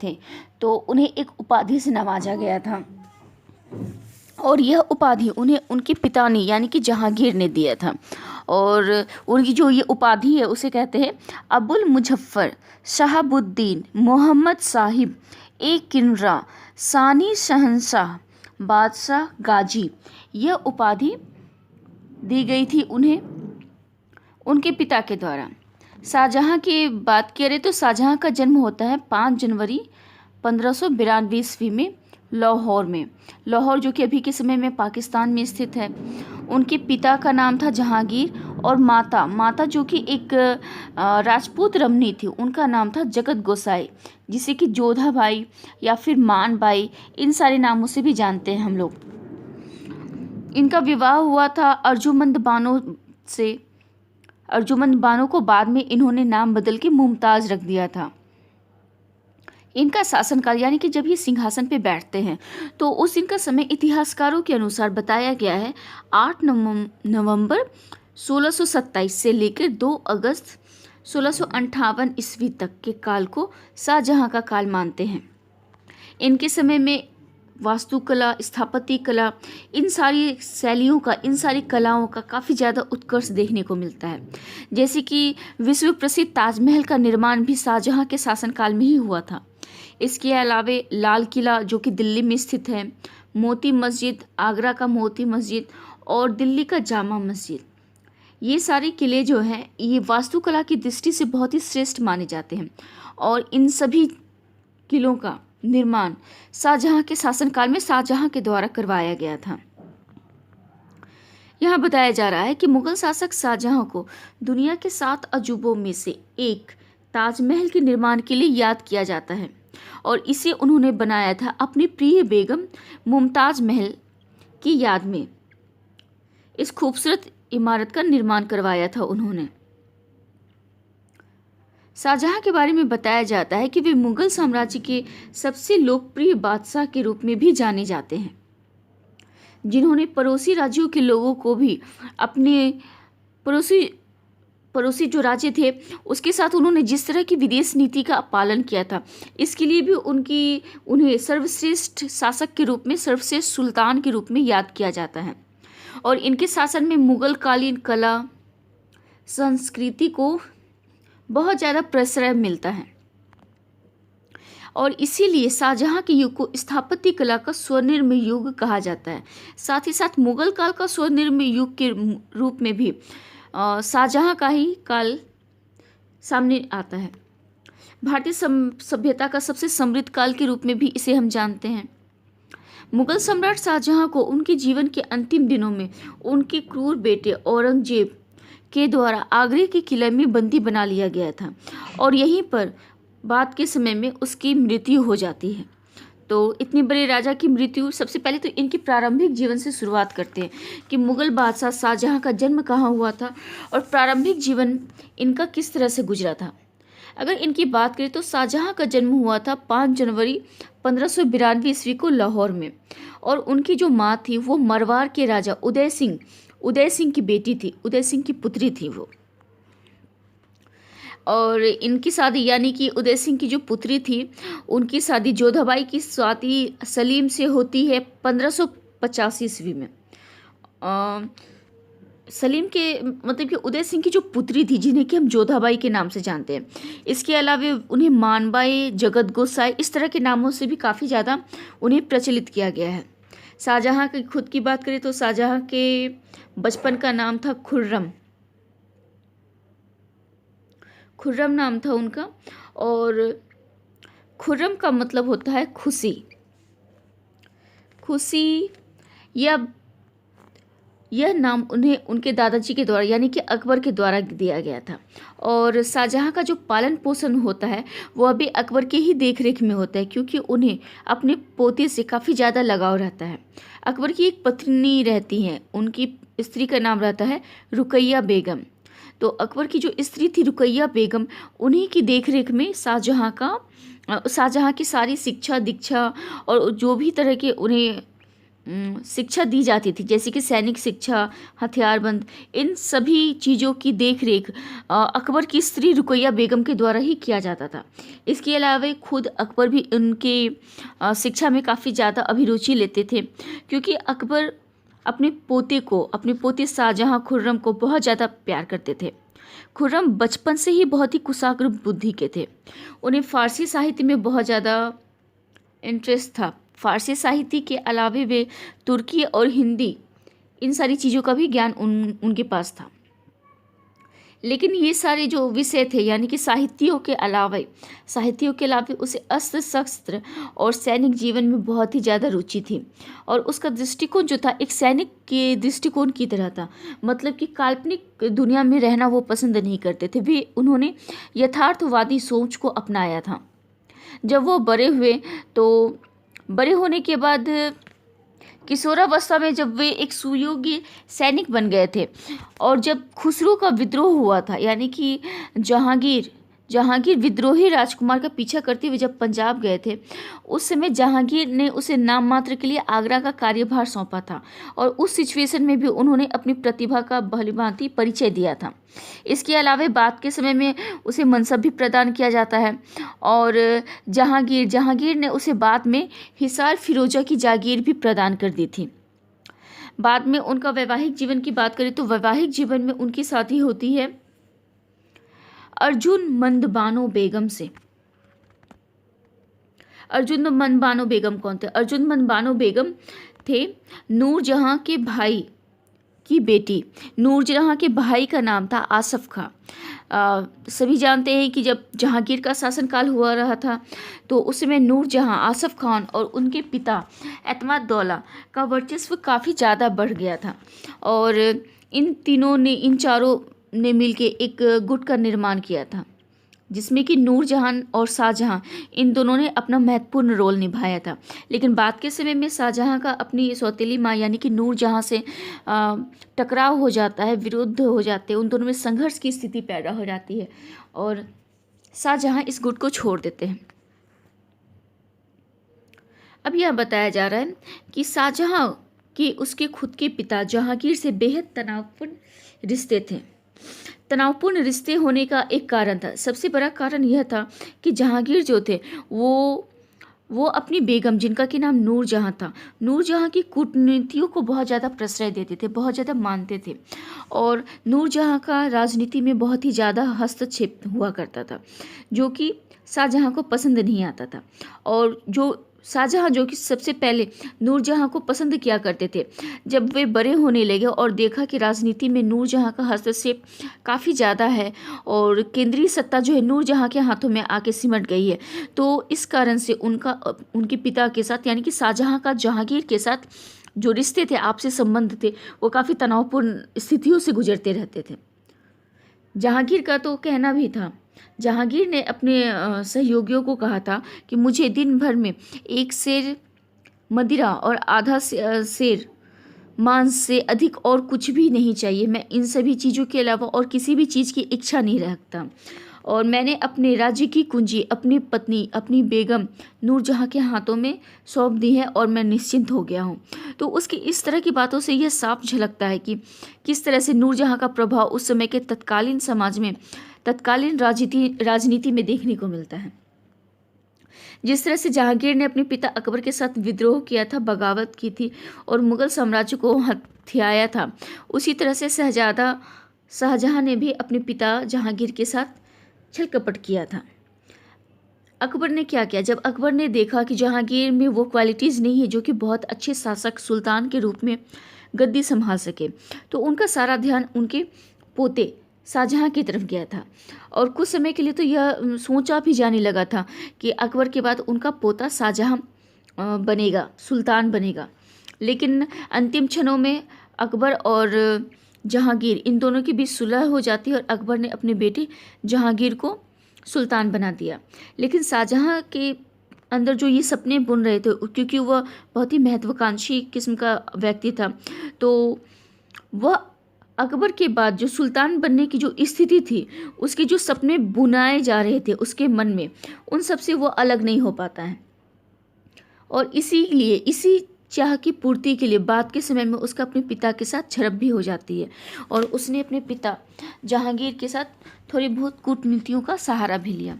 थे तो उन्हें एक उपाधि से नवाजा गया था, और यह उपाधि उन्हें उनके पिता ने यानी कि जहांगीर ने दिया था। और उनकी जो ये उपाधि है उसे कहते हैं अबुल मुजफ्फर शहाबुद्दीन मोहम्मद साहिब ए किनरा सानी शहंशाह बादशाह गाजी। यह उपाधि दी गई थी उन्हें उनके पिता के द्वारा। शाहजहाँ की बात करें तो शाहजहाँ का जन्म होता है 5 जनवरी 1592 ईस्वी में लाहौर में। लाहौर जो कि अभी के समय में पाकिस्तान में स्थित है। उनके पिता का नाम था जहांगीर और माता जो कि एक राजपूत रमणी थी, उनका नाम था जगत गोसाई, जिसे कि जोधा बाई या फिर मान बाई इन सारे नामों से भी जानते हैं हम लोग। इनका विवाह हुआ था अर्जुमंद बानो से। अर्जुमंद बानो को बाद में इन्होंने नाम बदल के मुमताज़ रख दिया था। इनका शासनकाल यानी कि जब ये सिंहासन पे बैठते हैं तो उस दिन का समय इतिहासकारों के अनुसार बताया गया है 8 नवंबर 1627 से लेकर 2 अगस्त 1658 ईस्वी तक के काल को शाहजहाँ का काल मानते हैं। इनके समय में वास्तुकला, स्थापत्य कला, इन सारी शैलियों का, इन सारी कलाओं का काफ़ी ज़्यादा उत्कर्ष देखने को मिलता है। जैसे कि विश्व प्रसिद्ध ताजमहल का निर्माण भी शाहजहाँ के शासनकाल में ही हुआ था। इसके अलावा लाल किला जो कि दिल्ली में स्थित है, मोती मस्जिद, आगरा का मोती मस्जिद और दिल्ली का जामा मस्जिद, ये सारे किले जो हैं ये वास्तुकला की दृष्टि से बहुत ही श्रेष्ठ माने जाते हैं। और इन सभी किलों का निर्माण शाहजहाँ के शासनकाल में शाहजहाँ के द्वारा करवाया गया था। यहाँ बताया जा रहा है कि मुगल शासक शाहजहाँ को दुनिया के 7 अजूबों में से एक ताजमहल के निर्माण के लिए याद किया जाता है, और इसे उन्होंने बनाया था अपनी प्रिय बेगम मुमताज़ महल की याद में। इस खूबसूरत इमारत का निर्माण करवाया था उन्होंने। शाहजहाँ के बारे में बताया जाता है कि वे मुगल साम्राज्य के सबसे लोकप्रिय बादशाह के रूप में भी जाने जाते हैं, जिन्होंने पड़ोसी राज्यों के लोगों को भी अपने पड़ोसी जो राज्य थे उसके साथ उन्होंने जिस तरह की विदेश नीति का पालन किया था, इसके लिए भी उन्हें सर्वश्रेष्ठ शासक के रूप में, सर्वश्रेष्ठ सुल्तान के रूप में याद किया जाता है। और इनके शासन में मुगल कालीन कला संस्कृति को बहुत ज़्यादा प्रश्रय मिलता है, और इसीलिए शाहजहाँ के युग को स्थापत्य कला का स्वर्णिम युग कहा जाता है। साथ ही साथ मुगल काल का स्वर्णिम युग के रूप में भी शाहजहाँ का ही काल सामने आता है। भारतीय सभ्यता का सबसे समृद्ध काल के रूप में भी इसे हम जानते हैं। मुगल सम्राट शाहजहाँ को उनके जीवन के अंतिम दिनों में उनके क्रूर बेटे औरंगजेब के द्वारा आगरे के किले में बंदी बना लिया गया था, और यहीं पर बाद के समय में उसकी मृत्यु हो जाती है। तो इतने बड़े राजा की मृत्यु, सबसे पहले तो इनकी प्रारंभिक जीवन से शुरुआत करते हैं कि मुगल बादशाह शाहजहाँ का जन्म कहाँ हुआ था और प्रारंभिक जीवन इनका किस तरह से गुजरा था। अगर इनकी बात करें तो शाहजहाँ का जन्म हुआ था 5 जनवरी 1592 ईस्वी को लाहौर में, और उनकी जो माँ थी वो मरवार के राजा उदय सिंह की बेटी थी, उदय सिंह की पुत्री थी वो। और इनकी शादी यानी कि उदय सिंह की जो पुत्री थी उनकी शादी जोधाबाई की शादी सलीम से होती है 1585 ईस्वी में। सलीम के मतलब कि उदय सिंह की जो पुत्री थी जिन्हें कि हम जोधाबाई के नाम से जानते हैं। इसके अलावा उन्हें मानबाई, जगत गोसाई इस तरह के नामों से भी काफ़ी ज़्यादा उन्हें प्रचलित किया गया है। शाहजहाँ की खुद की बात करें तो शाहजहाँ के बचपन का नाम था खुर्रम नाम था उनका, और खुर्रम का मतलब होता है खुशी। यह नाम उन्हें उनके दादाजी के द्वारा यानी कि अकबर के द्वारा दिया गया था। और शाहजहाँ का जो पालन पोषण होता है वो अभी अकबर के ही देखरेख में होता है, क्योंकि उन्हें अपने पोते से काफ़ी ज़्यादा लगाव रहता है। अकबर की एक पत्नी रहती हैं, उनकी स्त्री का नाम रहता है रुकैया बेगम। तो अकबर की जो स्त्री थी रुकैया बेगम, उन्हीं की देखरेख में शाहजहाँ की सारी शिक्षा दीक्षा और जो भी तरह के उन्हें शिक्षा दी जाती थी, जैसे कि सैनिक शिक्षा, हथियारबंद, इन सभी चीज़ों की देख रेख अकबर की स्त्री रुकैया बेगम के द्वारा ही किया जाता था। इसके अलावा खुद अकबर भी उनके शिक्षा में काफ़ी ज़्यादा अभिरुचि लेते थे, क्योंकि अकबर अपने पोते शाहजहां खुर्रम को बहुत ज़्यादा प्यार करते थे। खुर्रम बचपन से ही बहुत ही कुशाग्र बुद्धि के थे। उन्हें फारसी साहित्य में बहुत ज़्यादा इंटरेस्ट था। फारसी साहित्य के अलावे वे तुर्की और हिंदी, इन सारी चीज़ों का भी ज्ञान उनके पास था। लेकिन ये सारे जो विषय थे, यानी कि साहित्यों के अलावा उसे अस्त्र शस्त्र और सैनिक जीवन में बहुत ही ज़्यादा रुचि थी। और उसका दृष्टिकोण जो था एक सैनिक के दृष्टिकोण की तरह था, मतलब कि काल्पनिक दुनिया में रहना वो पसंद नहीं करते थे। उन्होंने यथार्थवादी सोच को अपनाया था। जब वो बड़े हुए तो बड़े होने के बाद किशोरावस्था में जब वे एक सुयोग्य सैनिक बन गए थे, और जब खुसरो का विद्रोह हुआ था, यानी कि जहांगीर विद्रोही राजकुमार का पीछा करते हुए जब पंजाब गए थे, उस समय जहांगीर ने उसे नाम मात्र के लिए आगरा का कार्यभार सौंपा था, और उस सिचुएशन में भी उन्होंने अपनी प्रतिभा का भलीभांति परिचय दिया था। इसके अलावा बाद के समय में उसे मनसब भी प्रदान किया जाता है, और जहांगीर ने उसे बाद में हिसार फिरोजा की जागीर भी प्रदान कर दी थी। बाद में उनका वैवाहिक जीवन की बात करें तो वैवाहिक जीवन में उनकी शादी होती है अर्जुन मंदबानो बेगम से। अर्जुन मंदबानो बेगम कौन थे? अर्जुन मंदबानो बेगम थे नूरजहां के भाई की बेटी। नूरजहां के भाई का नाम था आसफ खां। सभी जानते हैं कि जब जहांगीर का शासनकाल हुआ रहा था, तो उस समय नूरजहां, आसफ खान और उनके पिता एतमाद-दौला का वर्चस्व काफ़ी ज़्यादा बढ़ गया था। और इन चारों ने मिलके एक गुट का निर्माण किया था, जिसमें कि नूरजहां और शाहजहां, इन दोनों ने अपना महत्वपूर्ण रोल निभाया था। लेकिन बाद के समय में शाहजहां का अपनी सौतेली माँ यानी कि नूरजहां से टकराव हो जाता है, विरोध हो जाते हैं, उन दोनों में संघर्ष की स्थिति पैदा हो जाती है, और शाहजहां इस गुट को छोड़ देते हैं। अब यह बताया जा रहा है कि शाहजहां के उसके खुद के पिता जहांगीर से बेहद तनावपूर्ण रिश्ते थे। तनावपूर्ण रिश्ते होने का एक कारण था, सबसे बड़ा कारण यह था कि जहांगीर जो थे वो अपनी बेगम, जिनका कि नाम नूरजहां था, नूरजहां की कूटनीतियों को बहुत ज़्यादा प्रश्रय देते थे, बहुत ज़्यादा मानते थे। और नूरजहां का राजनीति में बहुत ही ज़्यादा हस्तक्षेप हुआ करता था, जो कि शाहजहां को पसंद नहीं आता था। और शाहजहां जो कि सबसे पहले नूरजहां को पसंद किया करते थे, जब वे बड़े होने लगे और देखा कि राजनीति में नूरजहां का हस्तक्षेप काफ़ी ज़्यादा है और केंद्रीय सत्ता जो है नूरजहां के हाथों में आके सिमट गई है, तो इस कारण से उनके पिता के साथ यानी कि शाहजहां का जहांगीर के साथ जो रिश्ते थे, आपसी संबंध थे, वो काफ़ी तनावपूर्ण स्थितियों से गुजरते रहते थे। जहांगीर का तो कहना भी था, जहांगीर ने अपने सहयोगियों को कहा था कि मुझे दिन भर में 1 सेर मदिरा और आधा सेर मांस से अधिक और कुछ भी नहीं चाहिए। मैं इन सभी चीज़ों के अलावा और किसी भी चीज़ की इच्छा नहीं रखता, और मैंने अपने राज्य की कुंजी अपनी पत्नी, अपनी बेगम नूरजहां के हाथों में सौंप दी है, और मैं निश्चिंत हो गया हूँ। तो उसकी इस तरह की बातों से यह साफ झलकता है कि किस तरह से नूरजहां का प्रभाव उस समय के तत्कालीन समाज में, तत्कालीन राजनीति में देखने को मिलता है। जिस तरह से जहांगीर ने अपने पिता अकबर के साथ विद्रोह किया था, बगावत की थी और मुगल साम्राज्य को हथियाया था, उसी तरह से शाहजहां ने भी अपने पिता जहांगीर के साथ छल कपट किया था। अकबर ने क्या किया? जब अकबर ने देखा कि जहांगीर में वो क्वालिटीज़ नहीं है जो कि बहुत अच्छे शासक सुल्तान के रूप में गद्दी संभाल सके, तो उनका सारा ध्यान उनके पोते शाहजहां की तरफ गया था। और कुछ समय के लिए तो यह सोचा भी जाने लगा था कि अकबर के बाद उनका पोता शाहजहां बनेगा, सुल्तान बनेगा। लेकिन अंतिम क्षणों में अकबर और जहांगीर, इन दोनों के बीच सुलह हो जाती है और अकबर ने अपने बेटे जहांगीर को सुल्तान बना दिया। लेकिन शाहजहां के अंदर जो ये सपने बुन रहे थे, क्योंकि वह बहुत ही महत्वाकांक्षी किस्म का व्यक्ति था, तो वह अकबर के बाद जो सुल्तान बनने की जो स्थिति थी, उसके जो सपने बुनाए जा रहे थे उसके मन में, उन सब से वो अलग नहीं हो पाता है। और इसीलिए इसी चाह की पूर्ति के लिए बाद के समय में उसका अपने पिता के साथ झड़प भी हो जाती है और उसने अपने पिता जहांगीर के साथ थोड़ी बहुत कूटनीतियों का सहारा भी लिया।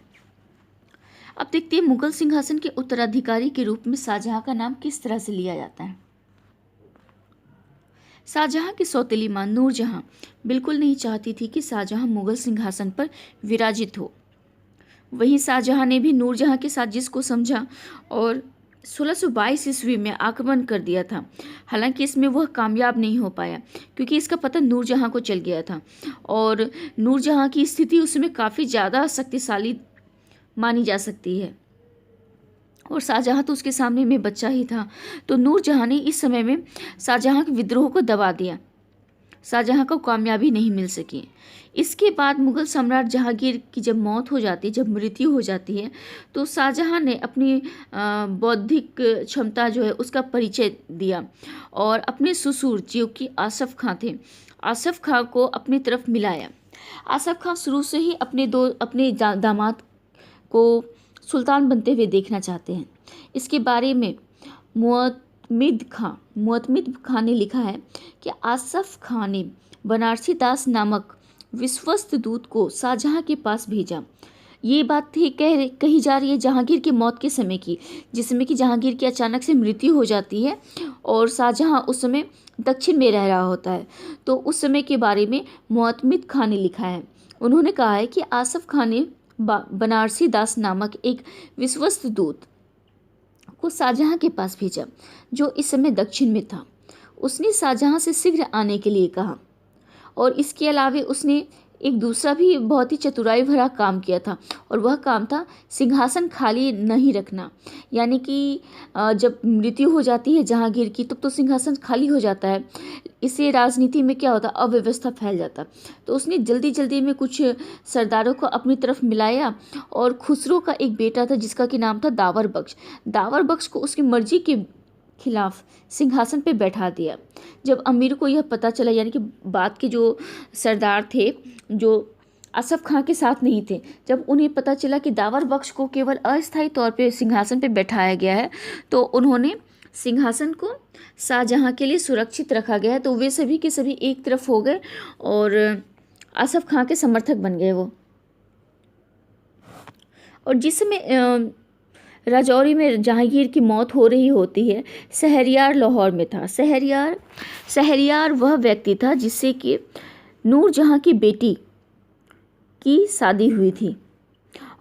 अब देखते हैं मुगल सिंहासन के उत्तराधिकारी के रूप में शाहजहां का नाम किस तरह से लिया जाता है। शाहजहां की सौतेली मां नूरजहां बिल्कुल नहीं चाहती थी कि शाहजहां मुगल सिंहासन पर विराजित हो। वहीं शाहजहां ने भी नूरजहां की साजिश को समझा और 1622 ईस्वी में आक्रमण कर दिया था। हालांकि इसमें वह कामयाब नहीं हो पाया क्योंकि इसका पता नूरजहां को चल गया था और नूरजहां की स्थिति उसमें काफ़ी ज़्यादा शक्तिशाली मानी जा सकती है और शाहजहां तो उसके सामने में बच्चा ही था। तो नूरजहां ने इस समय में शाहजहां के विद्रोह को दबा दिया। शाहजहां को कामयाबी नहीं मिल सकी। इसके बाद मुगल सम्राट जहांगीर की जब मौत हो जाती है, जब मृत्यु हो जाती है, तो शाहजहां ने अपनी बौद्धिक क्षमता जो है उसका परिचय दिया और अपने ससुर जो कि आसफ खां थे, आसफ खां को अपनी तरफ मिलाया। आसफ खां शुरू से ही अपने दामाद को सुल्तान बनते हुए देखना चाहते हैं। इसके बारे में मुअत्तमिद खां ने लिखा है कि आसफ खां ने बनारसी दास नामक विश्वस्त दूत को शाहजहां के पास भेजा। ये बात कही जा रही है जहांगीर की मौत के समय की, जिसमें कि जहांगीर की अचानक से मृत्यु हो जाती है और शाहजहां उस समय दक्षिण में रह रहा होता है। तो उस समय के बारे में मुअत्तमिद खां ने लिखा है। उन्होंने कहा है कि आसफ खां ने बनारसी दास नामक एक विश्वस्त दूत को शाहजहां के पास भेजा जो इस समय दक्षिण में था। उसने शाहजहां से शीघ्र आने के लिए कहा और इसके अलावे उसने एक दूसरा भी बहुत ही चतुराई भरा काम किया था और वह काम था सिंहासन खाली नहीं रखना। यानी कि जब मृत्यु हो जाती है जहांगीर की तब तो सिंहासन खाली हो जाता है। इससे राजनीति में क्या होता, अव्यवस्था फैल जाता। तो उसने जल्दी जल्दी में कुछ सरदारों को अपनी तरफ मिलाया और खुसरो का एक बेटा था जिसका कि नाम था दावर बख्श। दावर बख्श को उसकी मर्जी के खिलाफ सिंहासन पे बैठा दिया। जब अमीर को यह पता चला, यानी कि बाद के जो सरदार थे जो आसफ खां के साथ नहीं थे, जब उन्हें पता चला कि दावर बख्श को केवल अस्थायी तौर पे सिंहासन पे बैठाया गया है तो उन्होंने सिंहासन को शाहजहां के लिए सुरक्षित रखा गया है। तो वे सभी के सभी एक तरफ हो गए और आसफ खां के समर्थक बन गए वो। और जिस समय राजौरी में जहांगीर की मौत हो रही होती है, शहरयार लाहौर में था। शहरयार वह व्यक्ति था जिससे कि नूरजहां की बेटी की शादी हुई थी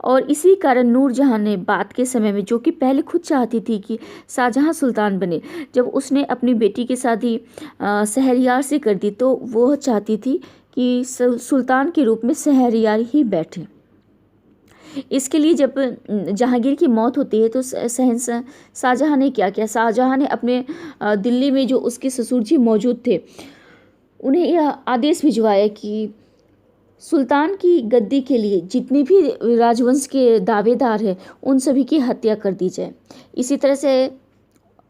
और इसी कारण नूरजहां ने बाद के समय में, जो कि पहले खुद चाहती थी कि शाहजहां सुल्तान बने, जब उसने अपनी बेटी की शादी शहरयार से कर दी तो वह चाहती थी कि सुल्तान के रूप में शहरयार ही बैठे। इसके लिए जब जहांगीर की मौत होती है तो शाहजहां ने क्या किया, शाहजहां ने अपने दिल्ली में जो उसके ससुर जी मौजूद थे उन्हें यह आदेश भिजवाया कि सुल्तान की गद्दी के लिए जितने भी राजवंश के दावेदार हैं उन सभी की हत्या कर दी जाए। इसी तरह से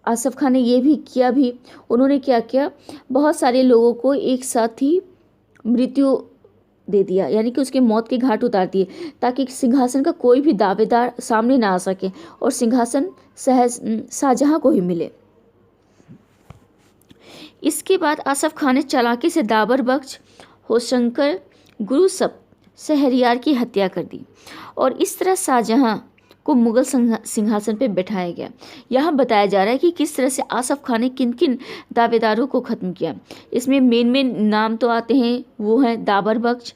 आसफ खान ने ये भी किया भी। उन्होंने क्या किया, बहुत सारे लोगों को एक साथ ही मृत्यु दे दिया, यानी कि उसके मौत के घाट उतार दिए ताकि सिंहासन का कोई भी दावेदार सामने ना आ सके और सिंहासन शाहजहां को ही मिले। इसके बाद आसफ खान ने चालाकी से दावर बख्श, होशंकर, गुरुसप, शहरयार की हत्या कर दी और इस तरह शाहजहां को मुगल सिंहासन पर बैठाया गया। यहाँ बताया जा रहा है कि किस तरह से आसफ खान ने किन किन दावेदारों को ख़त्म किया। इसमें मेन नाम तो आते हैं, वो हैं दावर बख्श,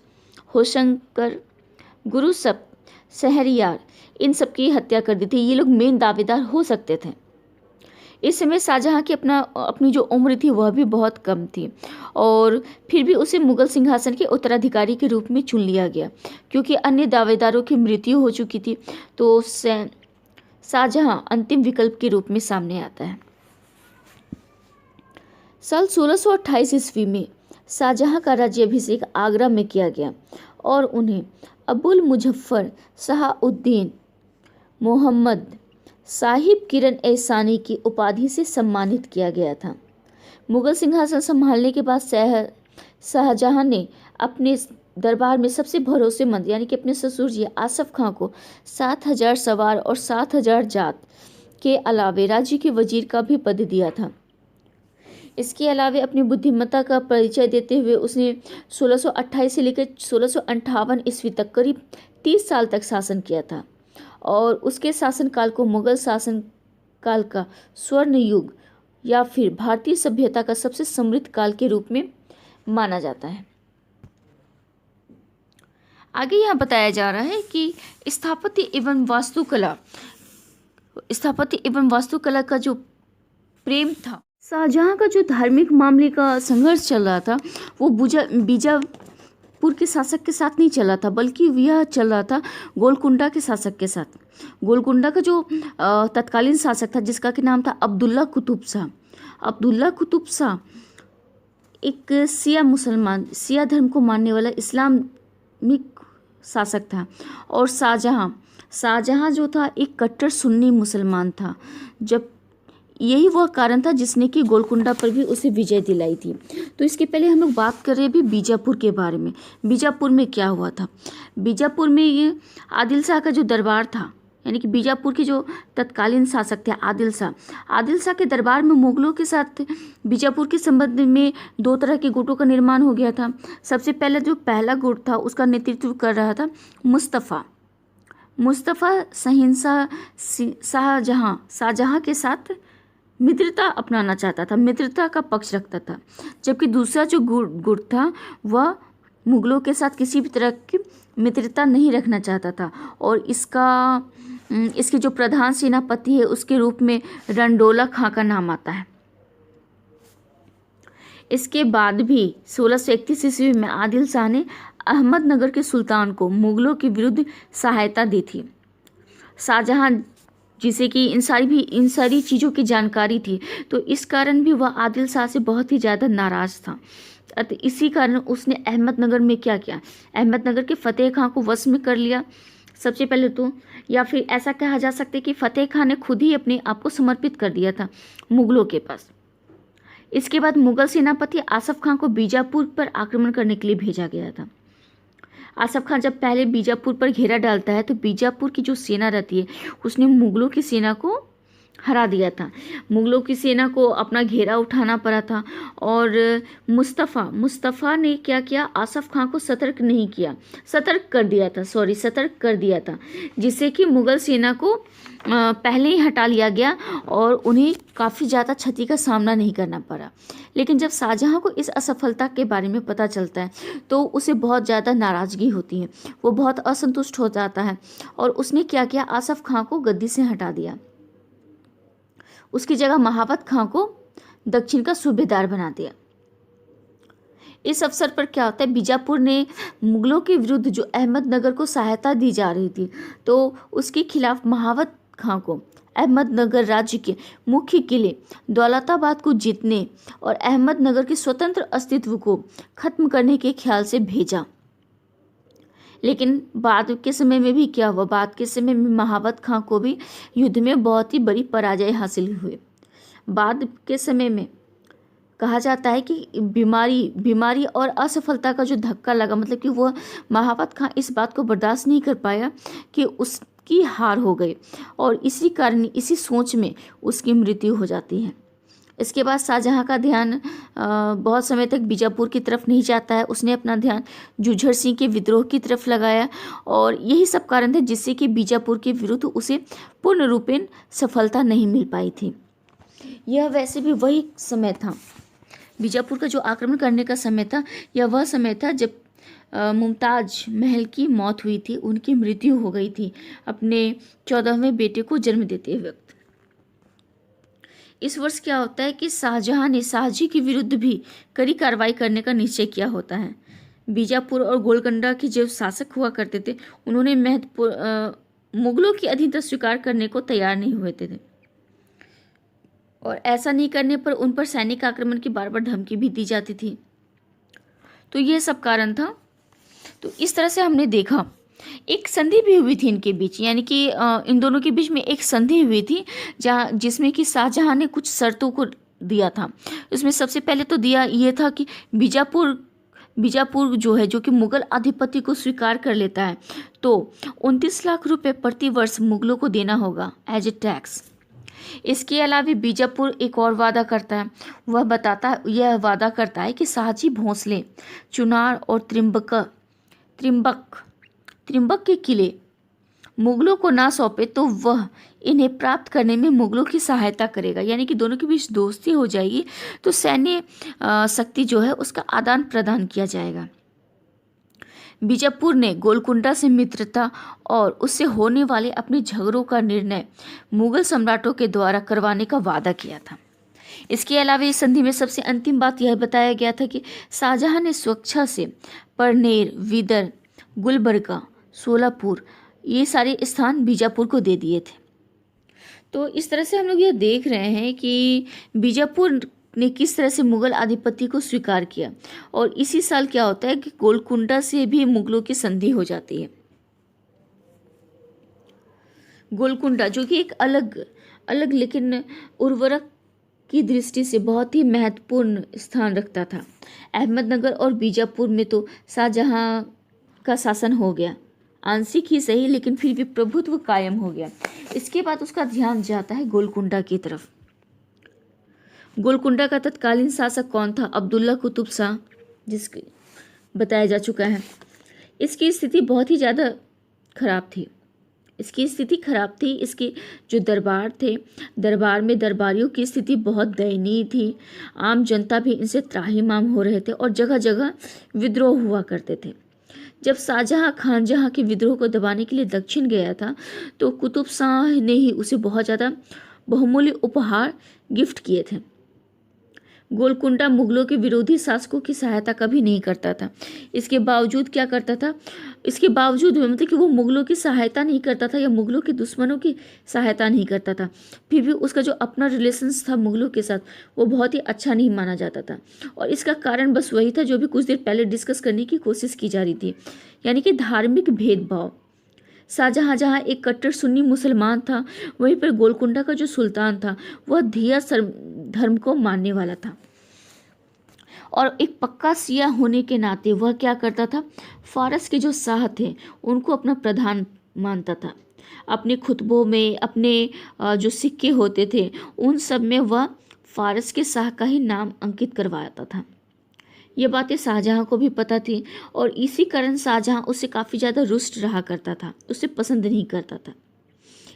होशंकर, गुरुसप, शहरयार। इन सब की हत्या कर दी थी। ये लोग मेन दावेदार हो सकते थे। इस समय शाहजहां की अपनी जो उम्र थी वह भी बहुत कम थी और फिर भी उसे मुगल सिंहासन के उत्तराधिकारी के रूप में चुन लिया गया क्योंकि अन्य दावेदारों की मृत्यु हो चुकी थी। तो शाहजहां अंतिम विकल्प के रूप में सामने आता है। साल 1628 ईस्वी में शाहजहां का राज्याभिषेक आगरा में किया गया और उन्हें अबुल मुजफ्फर शाहउद्दीन मोहम्मद साहिब किरण एहसानी की उपाधि से सम्मानित किया गया था। मुगल सिंहासन संभालने के बाद शाहजहां ने अपने दरबार में सबसे भरोसेमंद यानी कि अपने ससुर जी आसफ खां को 7000 सवार और 7000 जात के अलावे राज्य के वजीर का भी पद दिया था। इसके अलावे अपनी बुद्धिमत्ता का परिचय देते हुए उसने 1628 से लेकर 1658 ईस्वी तक करीब 30 साल तक शासन किया था और उसके शासनकाल को मुगल शासन काल का स्वर्ण युग या फिर भारतीय सभ्यता का सबसे समृद्ध काल के रूप में माना जाता है। आगे यहाँ बताया जा रहा है कि स्थापत्य एवं वास्तुकला का जो प्रेम था, शाहजहां का जो धार्मिक मामले का संघर्ष चल रहा था वो बीजापुर के शासक के साथ नहीं चला था, बल्कि यह चल रहा था गोलकुंडा के शासक के साथ। गोलकुंडा का जो तत्कालीन शासक था जिसका कि नाम था अब्दुल्ला कुतुब शाह एक शिया धर्म को मानने वाला इस्लामिक शासक था। और शाहजहां जो था एक कट्टर सुन्नी मुसलमान था। जब यही वह कारण था जिसने कि गोलकुंडा पर भी उसे विजय दिलाई थी। तो इसके पहले हम लोग बात कर रहे हैं भी बीजापुर के बारे में। बीजापुर में क्या हुआ था? बीजापुर में ये आदिल शाह का जो दरबार था, यानी कि बीजापुर के जो तत्कालीन शासक थे आदिल शाह के दरबार में मुगलों के साथ बीजापुर के संबंध में दो तरह के गुटों का निर्माण हो गया था। सबसे पहले जो पहला गुट था उसका नेतृत्व कर रहा था मुस्तफ़ा सहिंसा शाहजहां के साथ मित्रता अपनाना चाहता था, मित्रता का पक्ष रखता था। जबकि दूसरा जो गुट था वह मुगलों के साथ किसी भी तरह की मित्रता नहीं रखना चाहता था और इसके जो प्रधान सेनापति है उसके रूप में रंडोला खां का नाम आता है। इसके बाद भी 1631 ईस्वी में आदिल शाह ने अहमदनगर के सुल्तान को मुगलों के विरुद्ध सहायता दी थी। शाहजहां जिसे कि इन सारी चीज़ों की जानकारी थी, तो इस कारण भी वह आदिल शाह से बहुत ही ज़्यादा नाराज़ था। इसी कारण उसने अहमदनगर में क्या किया, अहमदनगर के फतेह खां को वश में कर लिया सबसे पहले तो, या फिर ऐसा कहा जा सकता है कि फतेह खान ने खुद ही अपने आप को समर्पित कर दिया था मुगलों के पास। इसके बाद मुगल सेनापति आसफ खां को बीजापुर पर आक्रमण करने के लिए भेजा गया था। आसफ खां जब पहले बीजापुर पर घेरा डालता है तो बीजापुर की जो सेना रहती है उसने मुगलों की सेना को हरा दिया था। मुगलों की सेना को अपना घेरा उठाना पड़ा था और मुस्तफ़ा ने क्या किया, आसफ खां को सतर्क कर दिया था जिससे कि मुगल सेना को पहले ही हटा लिया गया और उन्हें काफ़ी ज़्यादा क्षति का सामना नहीं करना पड़ा। लेकिन जब शाहजहां को इस असफलता के बारे में पता चलता है तो उसे बहुत ज़्यादा नाराज़गी होती है, वो बहुत असंतुष्ट हो जाता है और उसने क्या किया, आसफ खां को गद्दी से हटा दिया। उसकी जगह महावत खां को दक्षिण का सूबेदार बना दिया। इस अवसर पर क्या होता है, बीजापुर ने मुगलों के विरुद्ध जो अहमदनगर को सहायता दी जा रही थी तो उसके खिलाफ महावत खां को अहमदनगर राज्य के मुख्य किले दौलताबाद को जीतने और अहमदनगर के स्वतंत्र अस्तित्व को खत्म करने के ख्याल से भेजा। लेकिन बाद के समय में भी क्या हुआ, बाद के समय में महावत खां को भी युद्ध में बहुत ही बड़ी पराजय हासिल हुई। बाद के समय में कहा जाता है कि बीमारी और असफलता का जो धक्का लगा, मतलब कि वह महावत खां इस बात को बर्दाश्त नहीं कर पाया कि उसकी हार हो गई और इसी सोच में उसकी मृत्यु हो जाती है। इसके बाद शाहजहां का ध्यान बहुत समय तक बीजापुर की तरफ नहीं जाता है, उसने अपना ध्यान जुझर सिंह के विद्रोह की तरफ लगाया और यही सब कारण थे जिससे कि बीजापुर के विरुद्ध उसे पूर्ण रूपेण सफलता नहीं मिल पाई थी। यह वैसे भी वही समय था, बीजापुर का जो आक्रमण करने का समय था, यह वह समय था जब मुमताज महल की मौत हुई थी, उनकी मृत्यु हो गई थी अपने 14वें बेटे को जन्म देते वक्त। इस वर्ष क्या होता है कि शाहजहां ने शाहजी के विरुद्ध भी कड़ी कार्रवाई करने का निश्चय किया होता है। बीजापुर और गोलकुंडा के जो शासक हुआ करते थे उन्होंने मुगलों की अधीनता स्वीकार करने को तैयार नहीं हुए थे और ऐसा नहीं करने पर उन पर सैनिक आक्रमण की बार बार धमकी भी दी जाती थी। तो ये सब कारण था। तो इस तरह से हमने देखा एक संधि भी हुई थी इनके बीच, यानी कि इन दोनों के बीच में एक संधि हुई थी जिसमें कि शाहजहां ने कुछ शर्तों को दिया था। उसमें सबसे पहले तो दिया ये था कि बीजापुर जो है, जो कि मुगल आधिपत्य को स्वीकार कर लेता है, तो 29 लाख रुपए प्रति वर्ष मुगलों को देना होगा एज ए टैक्स। इसके अलावा बीजापुर एक और वादा करता है। यह वादा करता है कि शाहजी भोंसले, चुनार और त्रिम्बक के किले मुगलों को ना सौंपे तो वह इन्हें प्राप्त करने में मुगलों की सहायता करेगा। यानी कि दोनों के बीच दोस्ती हो जाएगी, तो सैन्य शक्ति जो है उसका आदान प्रदान किया जाएगा। बीजापुर ने गोलकुंडा से मित्रता और उससे होने वाले अपने झगड़ों का निर्णय मुगल सम्राटों के द्वारा करवाने का वादा किया था। इसके अलावा इस संधि में सबसे अंतिम बात यह बताया गया था कि शाहजहां ने स्वेच्छा से परनेर, विदर, गुलबर्गा, सोलापुर ये सारे स्थान बीजापुर को दे दिए थे। तो इस तरह से हम लोग यह देख रहे हैं कि बीजापुर ने किस तरह से मुगल आधिपत्य को स्वीकार किया। और इसी साल क्या होता है कि गोलकुंडा से भी मुगलों की संधि हो जाती है। गोलकुंडा जो कि एक अलग लेकिन उर्वरक की दृष्टि से बहुत ही महत्वपूर्ण स्थान रखता था। अहमदनगर और बीजापुर में तो शाहजहां का शासन हो गया, आंशिक ही सही, लेकिन फिर भी प्रभुत्व कायम हो गया। इसके बाद उसका ध्यान जाता है गोलकुंडा की तरफ। गोलकुंडा का तत्कालीन शासक कौन था? अब्दुल्ला कुतुब शाह, जिसकी बताया जा चुका है। इसकी स्थिति बहुत ही ज़्यादा खराब थी। इसके जो दरबार थे, दरबार में दरबारियों की स्थिति बहुत दयनीय थी। आम जनता भी इनसे त्राहिमाम हो रहे थे और जगह जगह विद्रोह हुआ करते थे। जब शाहजहां खानजहां के विद्रोह को दबाने के लिए दक्षिण गया था, तो कुतुब शाह ने ही उसे बहुत ज़्यादा बहुमूल्य उपहार गिफ्ट किए थे। गोलकुंडा मुगलों के विरोधी शासकों की सहायता कभी नहीं करता था। इसके बावजूद क्या करता था? इसके बावजूद मतलब कि वो मुगलों की सहायता नहीं करता था या मुगलों के दुश्मनों की सहायता नहीं करता था, फिर भी उसका जो अपना रिलेशंस था मुगलों के साथ वो बहुत ही अच्छा नहीं माना जाता था। और इसका कारण बस वही था जो भी कुछ देर पहले डिस्कस करने की कोशिश की जा रही थी, यानी कि धार्मिक भेदभाव। शाहजहां जहाँ एक कट्टर सुन्नी मुसलमान था, वहीं पर गोलकुंडा का जो सुल्तान था वह धिया धर्म को मानने वाला था। और एक पक्का शिया होने के नाते वह क्या करता था? फारस के जो शाह थे उनको अपना प्रधान मानता था। अपने खुतबों में, अपने जो सिक्के होते थे उन सब में वह फारस के शाह का ही नाम अंकित करवाता था। ये बातें शाहजहां को भी पता थी और इसी कारण शाहजहां उससे काफ़ी ज़्यादा रुष्ट रहा करता था, उसे पसंद नहीं करता था।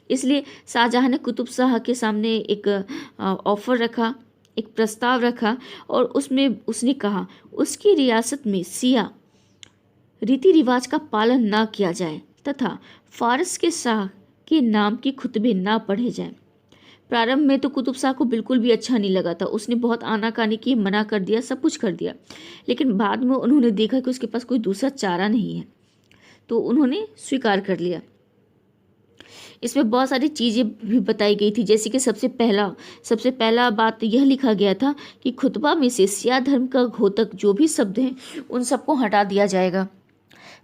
इसलिए शाहजहां ने कुतुब शाह के सामने एक ऑफर रखा, एक प्रस्ताव रखा और उसमें उसने कहा उसकी रियासत में शिया रीति रिवाज का पालन ना किया जाए तथा फारस के शाह के नाम की खुतबे ना पढ़े जाएं। प्रारंभ में तो कुतुब शाह को बिल्कुल भी अच्छा नहीं लगा था। उसने बहुत आनाकानी की, मना कर दिया, सब कुछ कर दिया, लेकिन बाद में उन्होंने देखा कि उसके पास कोई दूसरा चारा नहीं है, तो उन्होंने स्वीकार कर लिया। इसमें बहुत सारी चीज़ें भी बताई गई थी, जैसे कि सबसे पहला बात यह लिखा गया था कि खुतबा में से शिया धर्म का घोतक जो भी शब्द हैं उन सबको हटा दिया जाएगा।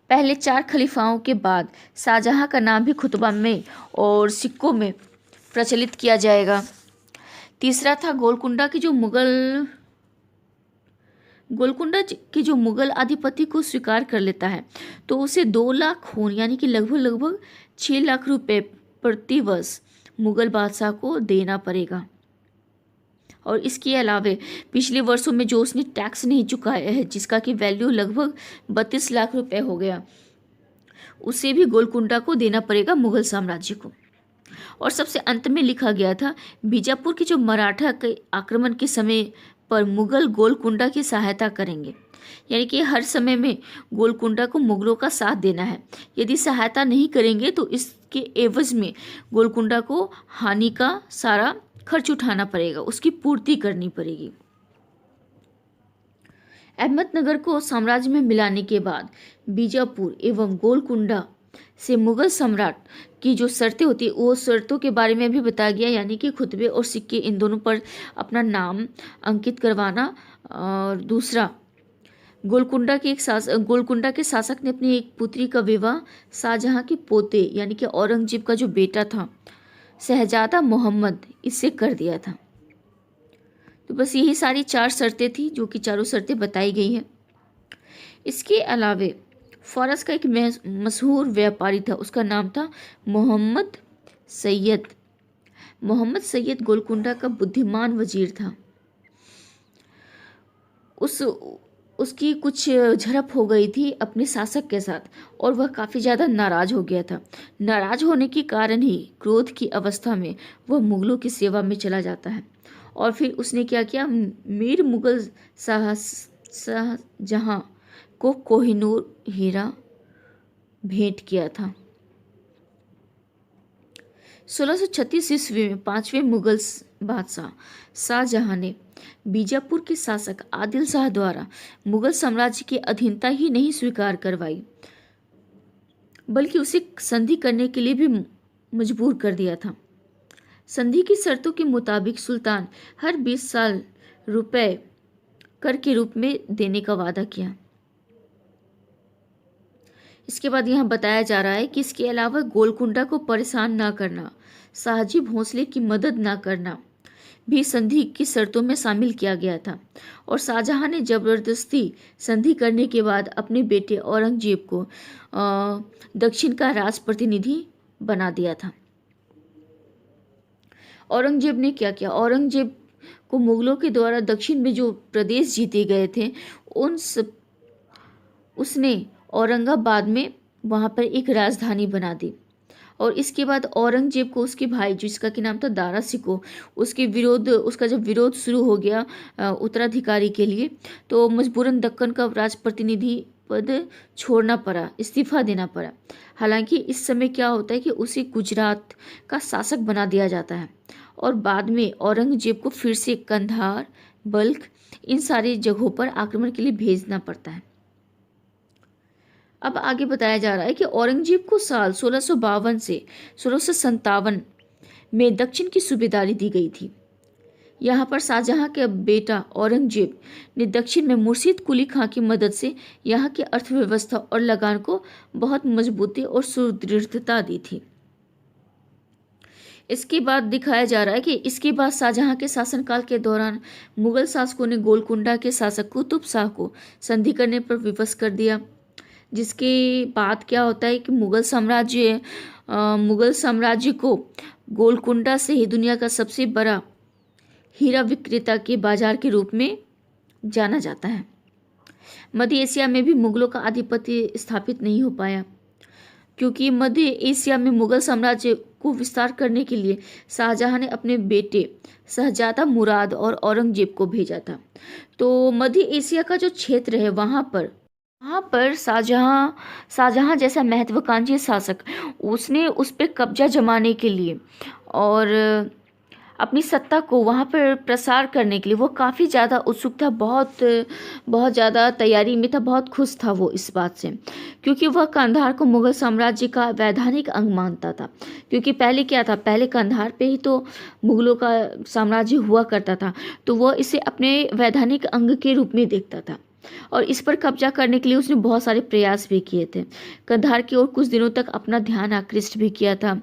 पहले 4 खलीफाओं के बाद शाहजहां का नाम भी खुतबा में और सिक्कों में प्रचलित किया जाएगा। तीसरा था गोलकुंडा की जो मुगल आधिपत्य को स्वीकार कर लेता है तो उसे 2 लाख खून यानी कि लगभग 6 लाख रुपए प्रति वर्ष मुगल बादशाह को देना पड़ेगा। और इसके अलावा पिछले वर्षों में जो उसने टैक्स नहीं चुकाया है, जिसका कि वैल्यू लगभग 32 लाख रुपए हो गया, उसे भी गोलकुंडा को देना पड़ेगा मुगल साम्राज्य को। और सबसे अंत में लिखा गया था बीजापुर के जो मराठा के आक्रमण के समय पर मुगल गोलकुंडा की सहायता करेंगे, यानी कि हर समय में गोलकुंडा को मुगलों का साथ देना है। यदि सहायता नहीं करेंगे तो इसके एवज में गोलकुंडा को हानि का सारा खर्च उठाना पड़ेगा, उसकी पूर्ति करनी पड़ेगी। अहमदनगर को साम्राज्य में मिलाने के बाद बीजापुर एवं गोलकुंडा से मुगल सम्राट की जो शर्तें होती वो शर्तों के बारे में भी बताया गया, यानी कि खुतबे और सिक्के इन दोनों पर अपना नाम अंकित करवाना। और दूसरा, गोलकुंडा के शासक ने अपनी एक पुत्री का विवाह शाहजहां के पोते यानी कि औरंगजेब का जो बेटा था शहजादा मोहम्मद, इससे कर दिया था। तो बस यही सारी 4 शर्तें थी जो कि चारों शर्तें बताई गई हैं। इसके अलावे फारस का एक मशहूर व्यापारी था, उसका नाम था मोहम्मद सैयद। मोहम्मद सैयद गोलकुंडा का बुद्धिमान वजीर था। उसकी कुछ झड़प हो गई थी अपने शासक के साथ और वह काफ़ी ज़्यादा नाराज़ हो गया था। नाराज़ होने के कारण ही क्रोध की अवस्था में वह मुग़लों की सेवा में चला जाता है और फिर उसने क्या किया, मीर मुग़ल शाहजहाँ को कोहिनूर हीरा भेंट किया था। 1636 ईस्वी में 5वें मुग़ल बादशाह शाहजहाँ ने बीजापुर के शासक आदिल शाह द्वारा मुग़ल साम्राज्य की अधीनता ही नहीं स्वीकार करवाई, बल्कि उसे संधि करने के लिए भी मजबूर कर दिया था। संधि की शर्तों के मुताबिक सुल्तान हर 20 साल रुपए कर के रूप में देने का वादा किया। इसके बाद यहाँ बताया जा रहा है कि इसके अलावा गोलकुंडा को परेशान ना करना, शाहजी भोंसले की मदद ना करना भी संधि की शर्तों में शामिल किया गया था और शाहजहां ने जबरदस्ती संधि करने के बाद अपने बेटे औरंगजेब को दक्षिण का राज प्रतिनिधि बना दिया था। औरंगजेब ने क्या किया, औरंगजेब को मुगलों के द्वारा दक्षिण में जो प्रदेश जीते गए थे उसने औरंगाबाद में वहाँ पर एक राजधानी बना दी और इसके बाद औरंगजेब को उसके भाई जिसका कि नाम था दारा सिको उसका जब विरोध शुरू हो गया उत्तराधिकारी के लिए, तो मजबूरन दक्कन का राज प्रतिनिधि पद छोड़ना पड़ा, इस्तीफा देना पड़ा। हालांकि इस समय क्या होता है कि उसे गुजरात का शासक बना दिया जाता है और बाद में औरंगजेब को फिर से कंधार, बल्ख इन सारी जगहों पर आक्रमण के लिए भेजना पड़ता है। अब आगे बताया जा रहा है कि औरंगजेब को साल 1652 से 1657 में दक्षिण की सूबेदारी दी गई थी। यहाँ पर शाहजहाँ के बेटा औरंगजेब ने दक्षिण में मुर्शीद कुली खां की मदद से यहाँ की अर्थव्यवस्था और लगान को बहुत मजबूती और सुदृढ़ता दी थी। इसके बाद दिखाया जा रहा है कि इसके बाद शाहजहाँ के शासनकाल के दौरान मुगल शासकों ने गोलकुंडा के शासक कुतुब शाह को संधि करने पर विवश कर दिया, जिसके बाद क्या होता है कि मुगल साम्राज्य को गोलकुंडा से ही दुनिया का सबसे बड़ा हीरा विक्रेता के बाजार के रूप में जाना जाता है। मध्य एशिया में भी मुगलों का आधिपत्य स्थापित नहीं हो पाया, क्योंकि मध्य एशिया में मुगल साम्राज्य को विस्तार करने के लिए शाहजहाँ ने अपने बेटे शहजादा मुराद और औरंगजेब को भेजा था। तो मध्य एशिया का जो क्षेत्र है वहाँ पर शाहजहाँ जैसा महत्वाकांक्षी शासक उसने उस पर कब्जा जमाने के लिए और अपनी सत्ता को वहाँ पर प्रसार करने के लिए वो काफ़ी ज़्यादा उत्सुक था, बहुत ज़्यादा तैयारी में था, बहुत खुश था वो इस बात से, क्योंकि वह कंधार को मुगल साम्राज्य का वैधानिक अंग मानता था। क्योंकि पहले क्या था, पहले कंधार पे ही तो मुगलों का साम्राज्य हुआ करता था, तो वह इसे अपने वैधानिक अंग के रूप में देखता था और इस पर कब्जा करने के लिए उसने बहुत सारे प्रयास भी किए थे। कंधार की ओर कुछ दिनों तक अपना ध्यान आकृष्ट भी किया था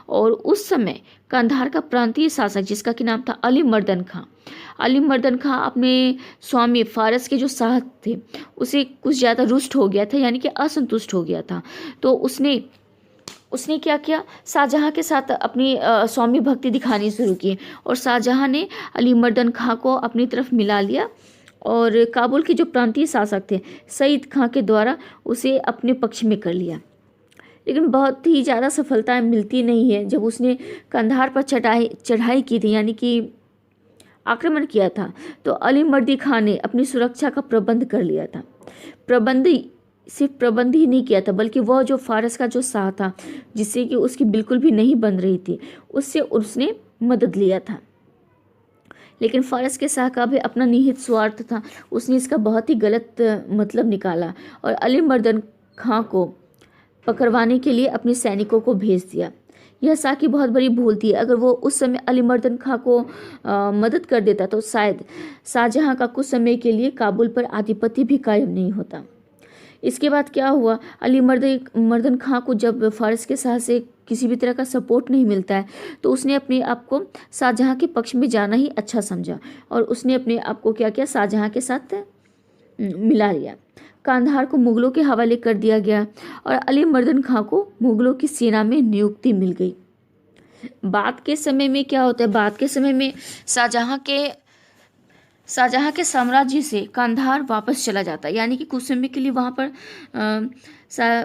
और उस समय कंधार का प्रांतीय शासक जिसका कि नाम था अली मर्दन खां अपने स्वामी फारस के जो शाह थे उसे कुछ ज़्यादा रुष्ट हो गया था, यानी कि असंतुष्ट हो गया था। तो उसने क्या किया, शाहजहाँ के साथ अपनी स्वामी भक्ति दिखानी शुरू की और शाहजहाँ ने अली मर्दन खां को अपनी तरफ मिला लिया और काबुल के जो प्रांतीय शासक थे सईद खां के द्वारा उसे अपने पक्ष में कर लिया। लेकिन बहुत ही ज़्यादा सफलता मिलती नहीं है। जब उसने कंधार पर चढ़ाई की थी, यानी कि आक्रमण किया था, तो अली मर्दी खान ने अपनी सुरक्षा का प्रबंध कर लिया था। सिर्फ प्रबंध ही नहीं किया था, बल्कि वह जो फारस का जो शाह था जिससे कि उसकी बिल्कुल भी नहीं बन रही थी, उससे उसने मदद लिया था। लेकिन फारस के शाह का भी अपना निहित स्वार्थ था, उसने इसका बहुत ही गलत मतलब निकाला और अली मर्दन खां को पकड़वाने के लिए अपने सैनिकों को भेज दिया। यह शाह की बहुत बड़ी भूल थी। अगर वो उस समय अली मर्दन खां को मदद कर देता तो शायद शाहजहाँ का कुछ समय के लिए काबुल पर आधिपत्य भी कायम नहीं होता। इसके बाद क्या हुआ, अली मर्दन खां को जब फारस के शाह से किसी भी तरह का सपोर्ट नहीं मिलता है तो उसने अपने आप को शाहजहाँ के पक्ष में जाना ही अच्छा समझा और उसने अपने आप को क्या किया, शाहजहाँ के साथ मिला लिया। कांधार को मुगलों के हवाले कर दिया गया और अली मर्दन खां को मुगलों की सेना में नियुक्ति मिल गई। बाद के समय में क्या होता है, बाद के समय में शाहजहाँ के साम्राज्य से कंधार वापस चला जाता है, यानी कि कुछ समय के लिए वहाँ पर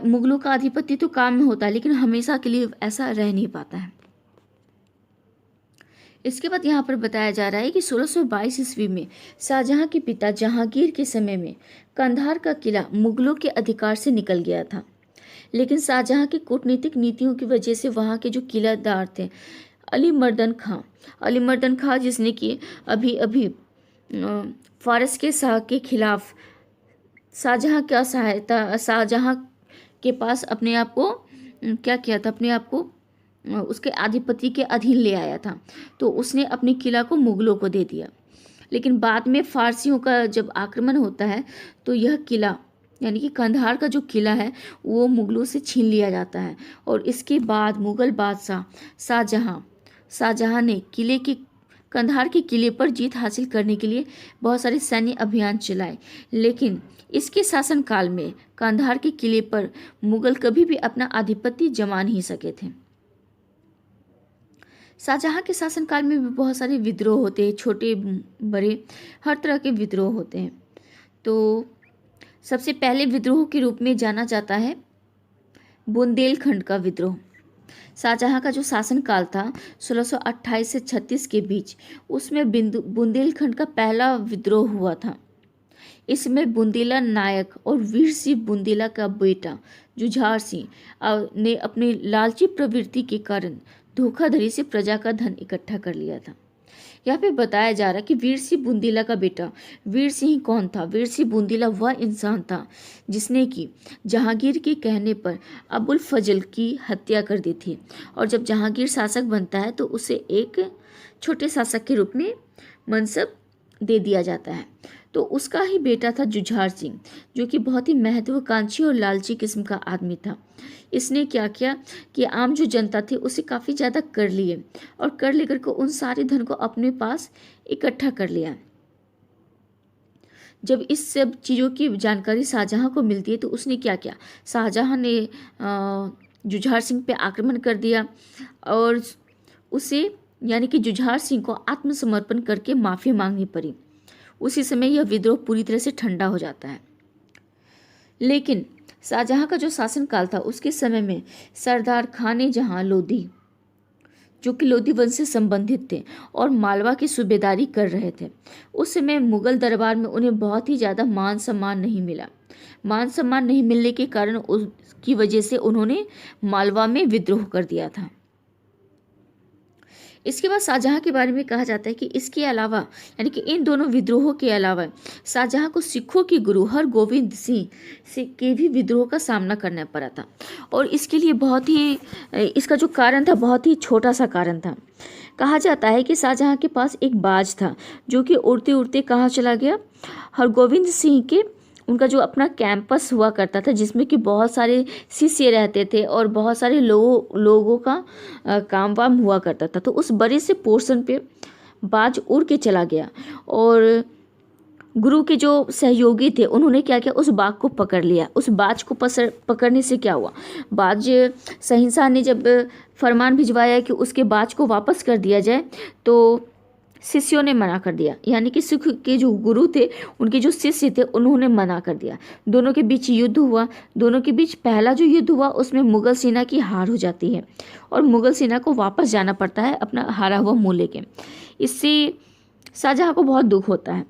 मुगलों का आधिपत्य तो काम में होता है, लेकिन हमेशा के लिए ऐसा रह नहीं पाता है। इसके बाद यहाँ पर बताया जा रहा है कि 1622 ईस्वी में शाहजहाँ के पिता जहांगीर के समय में कंधार का किला मुगलों के अधिकार से निकल गया था, लेकिन शाहजहाँ की कूटनीतिक नीतियों की वजह से वहाँ के जो किलादार थे अली मर्दन खां जिसने कि अभी अभी फारस के शाह के खिलाफ शाहजहाँ के पास अपने आप को क्या किया था, अपने आप को उसके आधिपत्य के अधीन ले आया था, तो उसने अपने किला को मुगलों को दे दिया। लेकिन बाद में फारसियों का जब आक्रमण होता है तो यह किला यानी कि कंधार का जो किला है वो मुगलों से छीन लिया जाता है, और इसके बाद मुगल बादशाह शाहजहाँ ने कंधार के किले पर जीत हासिल करने के लिए बहुत सारे सैन्य अभियान चलाए, लेकिन इसके शासनकाल में कंधार के किले पर मुगल कभी भी अपना आधिपत्य जमा नहीं सके थे। शाहजहाँ के शासनकाल में भी बहुत सारे विद्रोह होते हैं, छोटे बड़े हर तरह के विद्रोह होते हैं। तो सबसे पहले विद्रोह के रूप में जाना जाता है बुंदेलखंड का विद्रोह। शाहजहाँ का जो शासनकाल था 1628 से 36 के बीच, उसमें बुंदेलखंड का पहला विद्रोह हुआ था। इसमें बुंदेला नायक और वीर सिंह बुंदेला का बेटा जुझार सिंह ने अपनी लालची प्रवृत्ति के कारण धोखाधड़ी से प्रजा का धन इकट्ठा कर लिया था। यहाँ पे बताया जा रहा है कि वीर सिंह बुंदेला का बेटा वीर सिंह कौन था। वीर सिंह बुंदेला वह इंसान था जिसने कि जहांगीर के कहने पर अबुल फजल की हत्या कर दी थी, और जब जहांगीर शासक बनता है तो उसे एक छोटे शासक के रूप में मनसब दे दिया जाता है। तो उसका ही बेटा था जुझार सिंह, जो कि बहुत ही महत्वाकांक्षी और लालची किस्म का आदमी था। इसने क्या किया कि आम जो जनता थी उसे काफ़ी ज़्यादा कर लिए, और कर लेकर के उन सारे धन को अपने पास इकट्ठा कर लिया। जब इस सब चीज़ों की जानकारी शाहजहाँ को मिलती है तो उसने क्या किया, शाहजहाँ ने जुझार सिंह पे आक्रमण कर दिया, और उसे यानी कि जुझार सिंह को आत्मसमर्पण करके माफ़ी मांगनी पड़ी। उसी समय यह विद्रोह पूरी तरह से ठंडा हो जाता है। लेकिन शाहजहाँ का जो शासनकाल था उसके समय में सरदार खान जहाँ लोधी, जो कि लोधी वंश से संबंधित थे और मालवा की सूबेदारी कर रहे थे, उस समय मुगल दरबार में उन्हें बहुत ही ज़्यादा मान सम्मान नहीं मिला। मान सम्मान नहीं मिलने के कारण उसकी वजह से उन्होंने मालवा में विद्रोह कर दिया था। इसके बाद शाहजहाँ के बारे में कहा जाता है कि इसके अलावा यानी कि इन दोनों विद्रोहों के अलावा शाहजहाँ को सिखों के गुरु हरगोविंद सिंह के भी विद्रोह का सामना करना पड़ा था, और इसके लिए इसका जो कारण था बहुत ही छोटा सा कारण था। कहा जाता है कि शाहजहाँ के पास एक बाज था जो कि उड़ते उड़ते कहाँ चला गया, हरगोविंद सिंह के उनका जो अपना कैंपस हुआ करता था जिसमें कि बहुत सारे शिष्य रहते थे और बहुत सारे लोगों का काम वाम हुआ करता था। तो उस बड़े से पोर्शन पे बाज उड़ के चला गया, और गुरु के जो सहयोगी थे उन्होंने क्या किया, उस बाघ को पकड़ लिया। उस बाज को पकड़ने से क्या हुआ, बाज शहंशाह ने जब फरमान भिजवाया कि उसके बाज को वापस कर दिया जाए तो शिष्यों ने मना कर दिया, यानी कि सिख के जो गुरु थे उनके जो शिष्य थे उन्होंने मना कर दिया। दोनों के बीच युद्ध हुआ। दोनों के बीच पहला जो युद्ध हुआ उसमें मुगल सेना की हार हो जाती है और मुगल सेना को वापस जाना पड़ता है अपना हारा हुआ मुँह लेके। इससे शाहजहाँ को बहुत दुख होता है,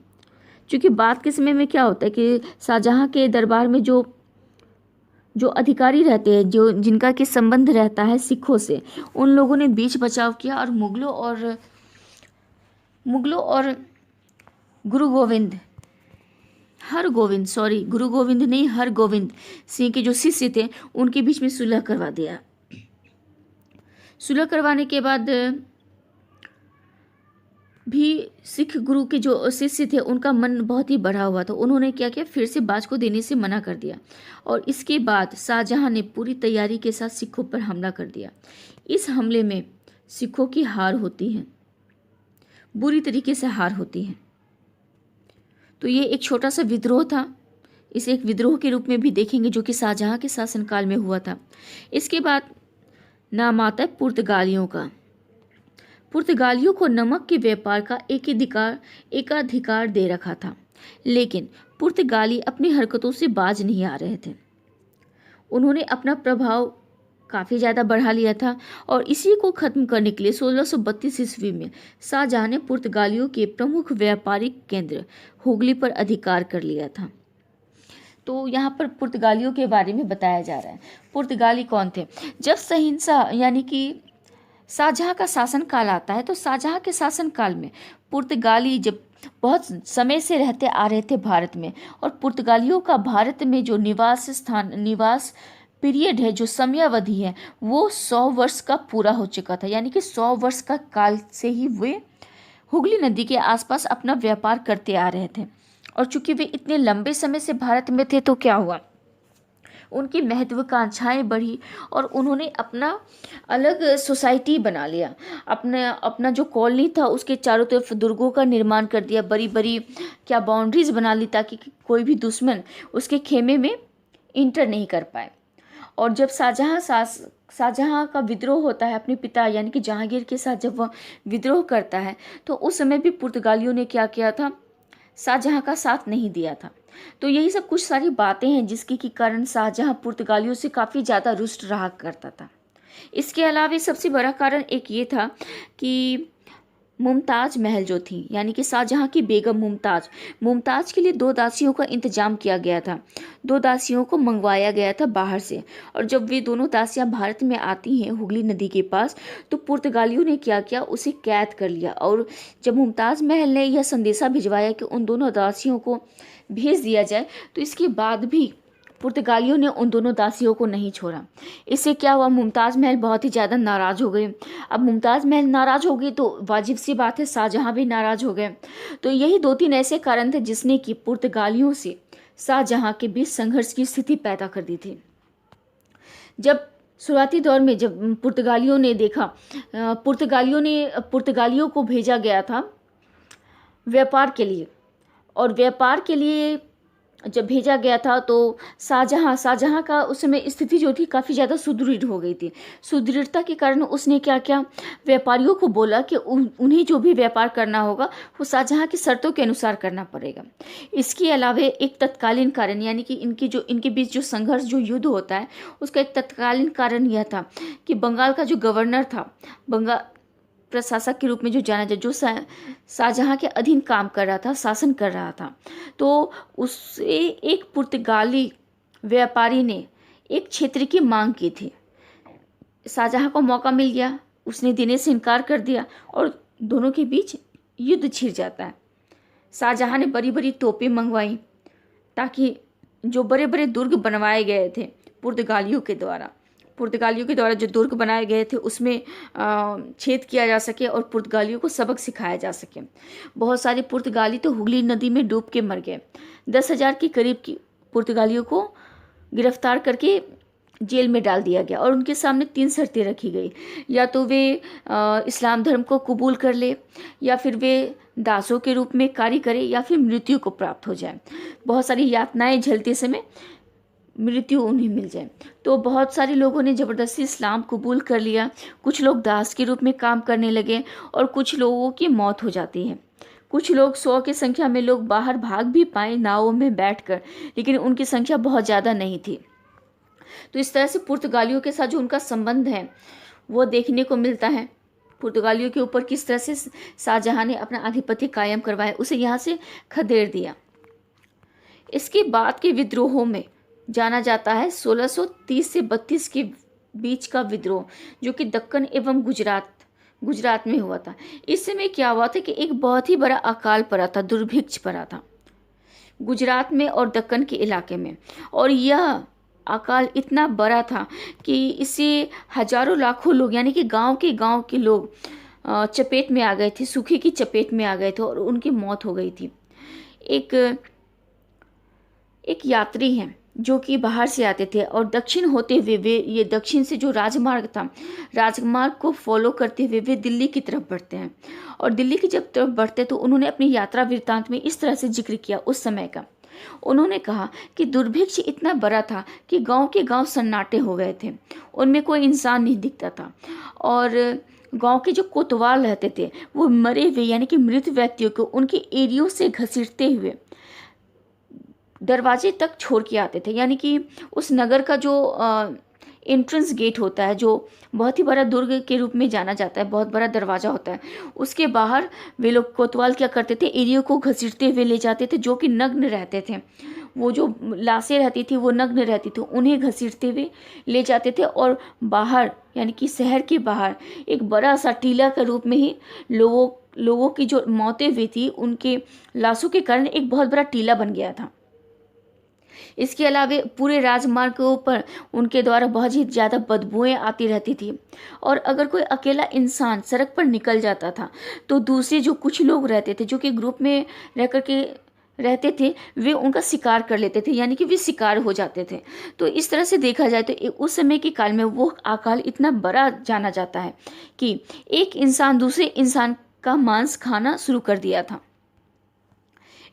क्योंकि बाद के समय में क्या होता है कि शाहजहाँ के दरबार में जो अधिकारी रहते हैं, जिनका कि संबंध रहता है सिखों से, उन लोगों ने बीच बचाव किया और मुगलों और गुरु गोविंद हरगोविंद सिंह के जो शिष्य थे उनके बीच में सुलह करवा दिया। सुलह करवाने के बाद भी सिख गुरु के जो शिष्य थे उनका मन बहुत ही बढ़ा हुआ था। उन्होंने क्या किया, फिर से बाज को देने से मना कर दिया, और इसके बाद शाहजहाँ ने पूरी तैयारी के साथ सिखों पर हमला कर दिया। इस हमले में सिखों की हार होती है, बुरी तरीके से हार होती है। तो ये एक छोटा सा विद्रोह था, इसे एक विद्रोह के रूप में भी देखेंगे जो कि शाहजहाँ के शासनकाल में हुआ था। इसके बाद नाम आता है पुर्तगालियों का। पुर्तगालियों को नमक के व्यापार का एकाधिकार दे रखा था, लेकिन पुर्तगाली अपनी हरकतों से बाज नहीं आ रहे थे। उन्होंने अपना प्रभाव काफ़ी ज़्यादा बढ़ा लिया था और इसी को ख़त्म करने के लिए 1632 ईस्वी में शाहजहां ने पुर्तगालियों के प्रमुख व्यापारिक केंद्र हुगली पर अधिकार कर लिया था। तो यहाँ पर पुर्तगालियों के बारे में बताया जा रहा है। पुर्तगाली कौन थे? जब सहिंसा यानी कि शाहजहां का शासन काल आता है, तो शाहजहां के शासन काल में पुर्तगाली जब बहुत समय से रहते आ रहे थे भारत में, और पुर्तगालियों का भारत में जो निवास पीरियड है, जो समयावधि है, वो 100 वर्ष का पूरा हो चुका था। यानी कि 100 वर्ष का काल से ही वे हुगली नदी के आसपास अपना व्यापार करते आ रहे थे। और चूंकि वे इतने लंबे समय से भारत में थे, तो क्या हुआ, उनकी महत्वाकांक्षाएं बढ़ी और उन्होंने अपना अलग सोसाइटी बना लिया। अपना जो कॉलोनी था उसके चारों तरफ दुर्गों का निर्माण कर दिया, बड़ी बड़ी क्या बाउंड्रीज बना ली, ताकि कोई भी दुश्मन उसके खेमे में इंटर नहीं कर पाए। और जब शाहजहां का विद्रोह होता है अपने पिता यानी कि जहांगीर के साथ, जब वह विद्रोह करता है, तो उस समय भी पुर्तगालियों ने क्या किया था, शाहजहां का साथ नहीं दिया था। तो यही सब कुछ सारी बातें हैं जिसके के कारण शाहजहां पुर्तगालियों से काफ़ी ज़्यादा रुष्ट रहा करता था। इसके अलावा सबसे बड़ा कारण एक ये था कि मुमताज़ महल जो थी, यानी कि शाहजहां की बेगम मुमताज़ के लिए 2 दासियों का इंतजाम किया गया था। 2 दासियों को मंगवाया गया था बाहर से, और जब वे दोनों दासियां भारत में आती हैं हुगली नदी के पास, तो पुर्तगालियों ने क्या किया, उसे कैद कर लिया। और जब मुमताज़ महल ने यह संदेशा भिजवाया कि उन दोनों दासियों को भेज दिया जाए, तो इसके बाद भी पुर्तगालियों ने उन दोनों दासियों को नहीं छोड़ा। इससे क्या हुआ, मुमताज़ महल बहुत ही ज़्यादा नाराज़ हो गए। अब मुमताज़ महल नाराज़ हो गई तो वाजिब सी बात है शाहजहां भी नाराज़ हो गए। तो यही 2-3 ऐसे कारण थे जिसने कि पुर्तगालियों से शाहजहां के बीच संघर्ष की स्थिति पैदा कर दी थी। जब शुरुआती दौर में जब पुर्तगालियों ने देखा, पुर्तगालियों को भेजा गया था व्यापार के लिए, और व्यापार के लिए जब भेजा गया था तो शाहजहां का उस समय स्थिति जो थी काफ़ी ज़्यादा सुदृढ़ हो गई थी। सुदृढ़ता के कारण उसने क्या किया, व्यापारियों को बोला कि उन्हें जो भी व्यापार करना होगा वो शाहजहां की शर्तों के अनुसार करना पड़ेगा। इसके अलावा एक तत्कालीन कारण, यानी कि इनके बीच जो संघर्ष, जो युद्ध होता है, उसका एक तत्कालीन कारण यह था कि बंगाल का जो गवर्नर था, बंगाल प्रशासक के रूप में जो जाना जाए, जो शाहजहां के अधीन काम कर रहा था, शासन कर रहा था, तो उससे एक पुर्तगाली व्यापारी ने एक क्षेत्र की मांग की थी। शाहजहां को मौका मिल गया, उसने देने से इनकार कर दिया और दोनों के बीच युद्ध छिड़ जाता है। शाहजहां ने बड़ी बड़ी तोपें मंगवाई ताकि जो बड़े बड़े दुर्ग बनवाए गए थे पुर्तगालियों के द्वारा जो दुर्ग बनाए गए थे उसमें छेद किया जा सके और पुर्तगालियों को सबक सिखाया जा सके। बहुत सारे पुर्तगाली तो हुगली नदी में डूब के मर गए। 10,000 के करीब की पुर्तगालियों को गिरफ्तार करके जेल में डाल दिया गया और उनके सामने 3 शर्तें रखी गई, या तो वे इस्लाम धर्म को कबूल कर ले, या फिर वे दासों के रूप में कार्य करें, या फिर मृत्यु को प्राप्त हो जाए। बहुत सारी यातनाएं झेलते समय मृत्यु उन्हें मिल जाए। तो बहुत सारे लोगों ने ज़बरदस्ती इस्लाम कबूल कर लिया, कुछ लोग दास के रूप में काम करने लगे और कुछ लोगों की मौत हो जाती है। कुछ लोग 100 की संख्या में लोग बाहर भाग भी पाए नावों में बैठकर, लेकिन उनकी संख्या बहुत ज़्यादा नहीं थी। तो इस तरह से पुर्तगालियों के साथ जो उनका संबंध है वो देखने को मिलता है। पुर्तगालियों के ऊपर किस तरह से शाहजहां ने अपना आधिपत्य कायम करवाया, उसे यहाँ से खदेड़ दिया। इसके बाद के विद्रोहों में जाना जाता है 1630 से 32 के बीच का विद्रोह, जो कि दक्कन एवं गुजरात में हुआ था। इस समय क्या हुआ था कि एक बहुत ही बड़ा अकाल पड़ा था, दुर्भिक्ष पड़ा था गुजरात में और दक्कन के इलाके में, और यह अकाल इतना बड़ा था कि इससे हजारों लाखों लोग, यानी कि गांव के लोग चपेट में आ गए थे, सूखे की चपेट में आ गए थे और उनकी मौत हो गई थी। एक यात्री हैं जो कि बाहर से आते थे और दक्षिण होते हुए वे, ये दक्षिण से जो राजमार्ग था, राजमार्ग को फॉलो करते हुए वे दिल्ली की तरफ बढ़ते हैं। और दिल्ली की जब तरफ बढ़ते तो उन्होंने अपनी यात्रा वृत्तांत में इस तरह से जिक्र किया उस समय का। उन्होंने कहा कि दुर्भिक्ष इतना बड़ा था कि गांव के गांव सन्नाटे हो गए थे, उनमें कोई इंसान नहीं दिखता था। और गांव के जो कोतवाल रहते थे वो मरे हुए यानी कि मृत व्यक्तियों को उनके एरियो से घसीटते हुए दरवाजे तक छोड़ के आते थे। यानी कि उस नगर का जो एंट्रेंस गेट होता है, जो बहुत ही बड़ा दुर्ग के रूप में जाना जाता है, बहुत बड़ा दरवाज़ा होता है, उसके बाहर वे लोग कोतवाल क्या करते थे, एरियो को घसीटते हुए ले जाते थे, जो कि नग्न रहते थे। वो जो लाशें रहती थी वो नग्न रहती थी, उन्हें घसीटते हुए ले जाते थे और बाहर यानी कि शहर के बाहर एक बड़ा सा टीला के रूप में ही लोगों की जो मौतें हुई थी उनके लाशों के कारण एक बहुत बड़ा टीला बन गया था। इसके अलावा पूरे राजमार्ग के ऊपर उनके द्वारा बहुत ही ज़्यादा बदबूएं आती रहती थी और अगर कोई अकेला इंसान सड़क पर निकल जाता था तो दूसरे जो कुछ लोग रहते थे जो कि ग्रुप में रह कर के रहते थे वे उनका शिकार कर लेते थे, यानी कि वे शिकार हो जाते थे। तो इस तरह से देखा जाए तो उस समय के काल में वो अकाल इतना बड़ा जाना जाता है कि एक इंसान दूसरे इंसान का मांस खाना शुरू कर दिया था।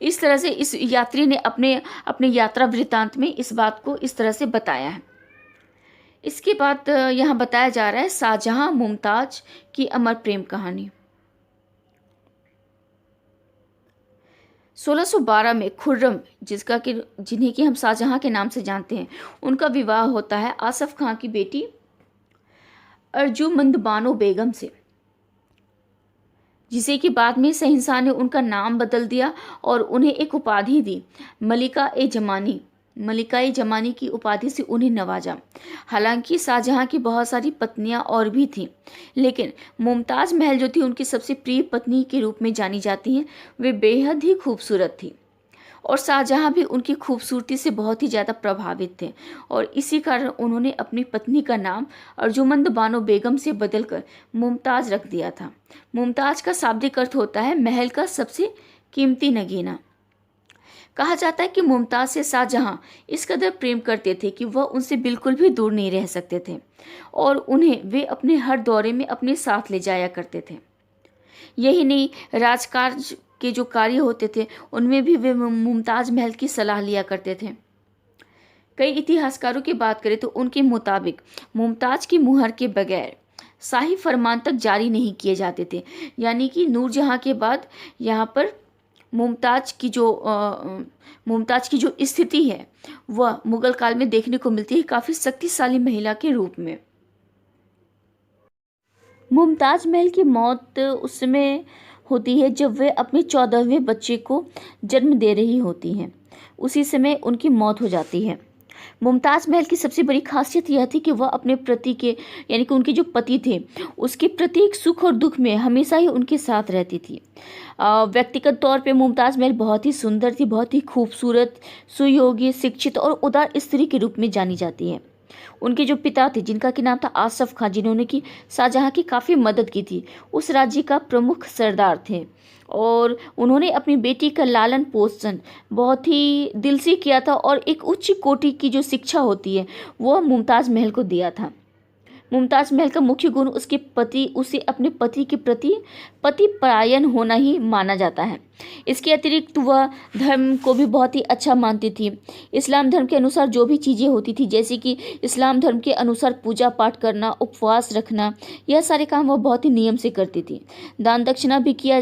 इस तरह से इस यात्री ने अपने यात्रा वृत्तांत में इस बात को इस तरह से बताया है। इसके बाद यहाँ बताया जा रहा है शाहजहां मुमताज की अमर प्रेम कहानी। 1612 में खुर्रम, जिन्हें कि हम शाहजहां के नाम से जानते हैं, उनका विवाह होता है आसफ खां की बेटी अर्जुमंद बानो बेगम से, जिसे कि बाद में शहंशाह ने उनका नाम बदल दिया और उन्हें एक उपाधि दी, मलिका ए जमानी की उपाधि से उन्हें नवाजा। हालांकि शाहजहां की बहुत सारी पत्नियां और भी थीं, लेकिन मुमताज महल जो थी उनकी सबसे प्रिय पत्नी के रूप में जानी जाती हैं। वे बेहद ही खूबसूरत थी और शाहजहां भी उनकी खूबसूरती से बहुत ही ज़्यादा प्रभावित थे और इसी कारण उन्होंने अपनी पत्नी का नाम अर्जुमंद बानो बेगम से बदलकर मुमताज़ रख दिया था। मुमताज़ का शाब्दिक अर्थ होता है महल का सबसे कीमती नगीना। कहा जाता है कि मुमताज़ से शाहजहां इस कदर प्रेम करते थे कि वह उनसे बिल्कुल भी दूर नहीं रह सकते थे और उन्हें वे अपने हर दौरे में अपने साथ ले जाया करते थे। यही नहीं, राजकाज के जो कार्य होते थे उनमें भी वे मुमताज महल की सलाह लिया करते थे। कई इतिहासकारों की बात करें तो उनके मुताबिक मुमताज की मुहर के बगैर शाही फरमान तक जारी नहीं किए जाते थे। यानी कि नूरजहां के बाद यहाँ पर मुमताज की जो स्थिति है वह मुगल काल में देखने को मिलती है, काफ़ी शक्तिशाली महिला के रूप में। मुमताज महल की मौत उस समय होती है जब वे अपने 14वें बच्चे को जन्म दे रही होती हैं, उसी समय उनकी मौत हो जाती है। मुमताज़ महल की सबसे बड़ी खासियत यह थी कि वह अपने प्रति के यानी कि उनके जो पति थे उसके प्रत्येक सुख और दुख में हमेशा ही उनके साथ रहती थी। व्यक्तिगत तौर पे मुमताज़ महल बहुत ही सुंदर थी, बहुत ही खूबसूरत, सुयोग्य, शिक्षित और उदार स्त्री के रूप में जानी जाती है। उनके जो पिता थे जिनका कि नाम था आसफ खां, जिन्होंने कि शाहजहां की काफ़ी मदद की थी, उस राज्य का प्रमुख सरदार थे और उन्होंने अपनी बेटी का लालन पोषण बहुत ही दिल से किया था और एक उच्च कोटि की जो शिक्षा होती है वो मुमताज़ महल को दिया था। मुमताज़ महल का मुख्य गुण उसे अपने पति के प्रति पतिपरायण होना ही माना जाता है। इसके अतिरिक्त वह धर्म को भी बहुत ही अच्छा मानती थी। इस्लाम धर्म के अनुसार जो भी चीज़ें होती थी, जैसे कि इस्लाम धर्म के अनुसार पूजा पाठ करना, उपवास रखना, यह सारे काम वह बहुत ही नियम से करती थी। दान दक्षिणा भी किया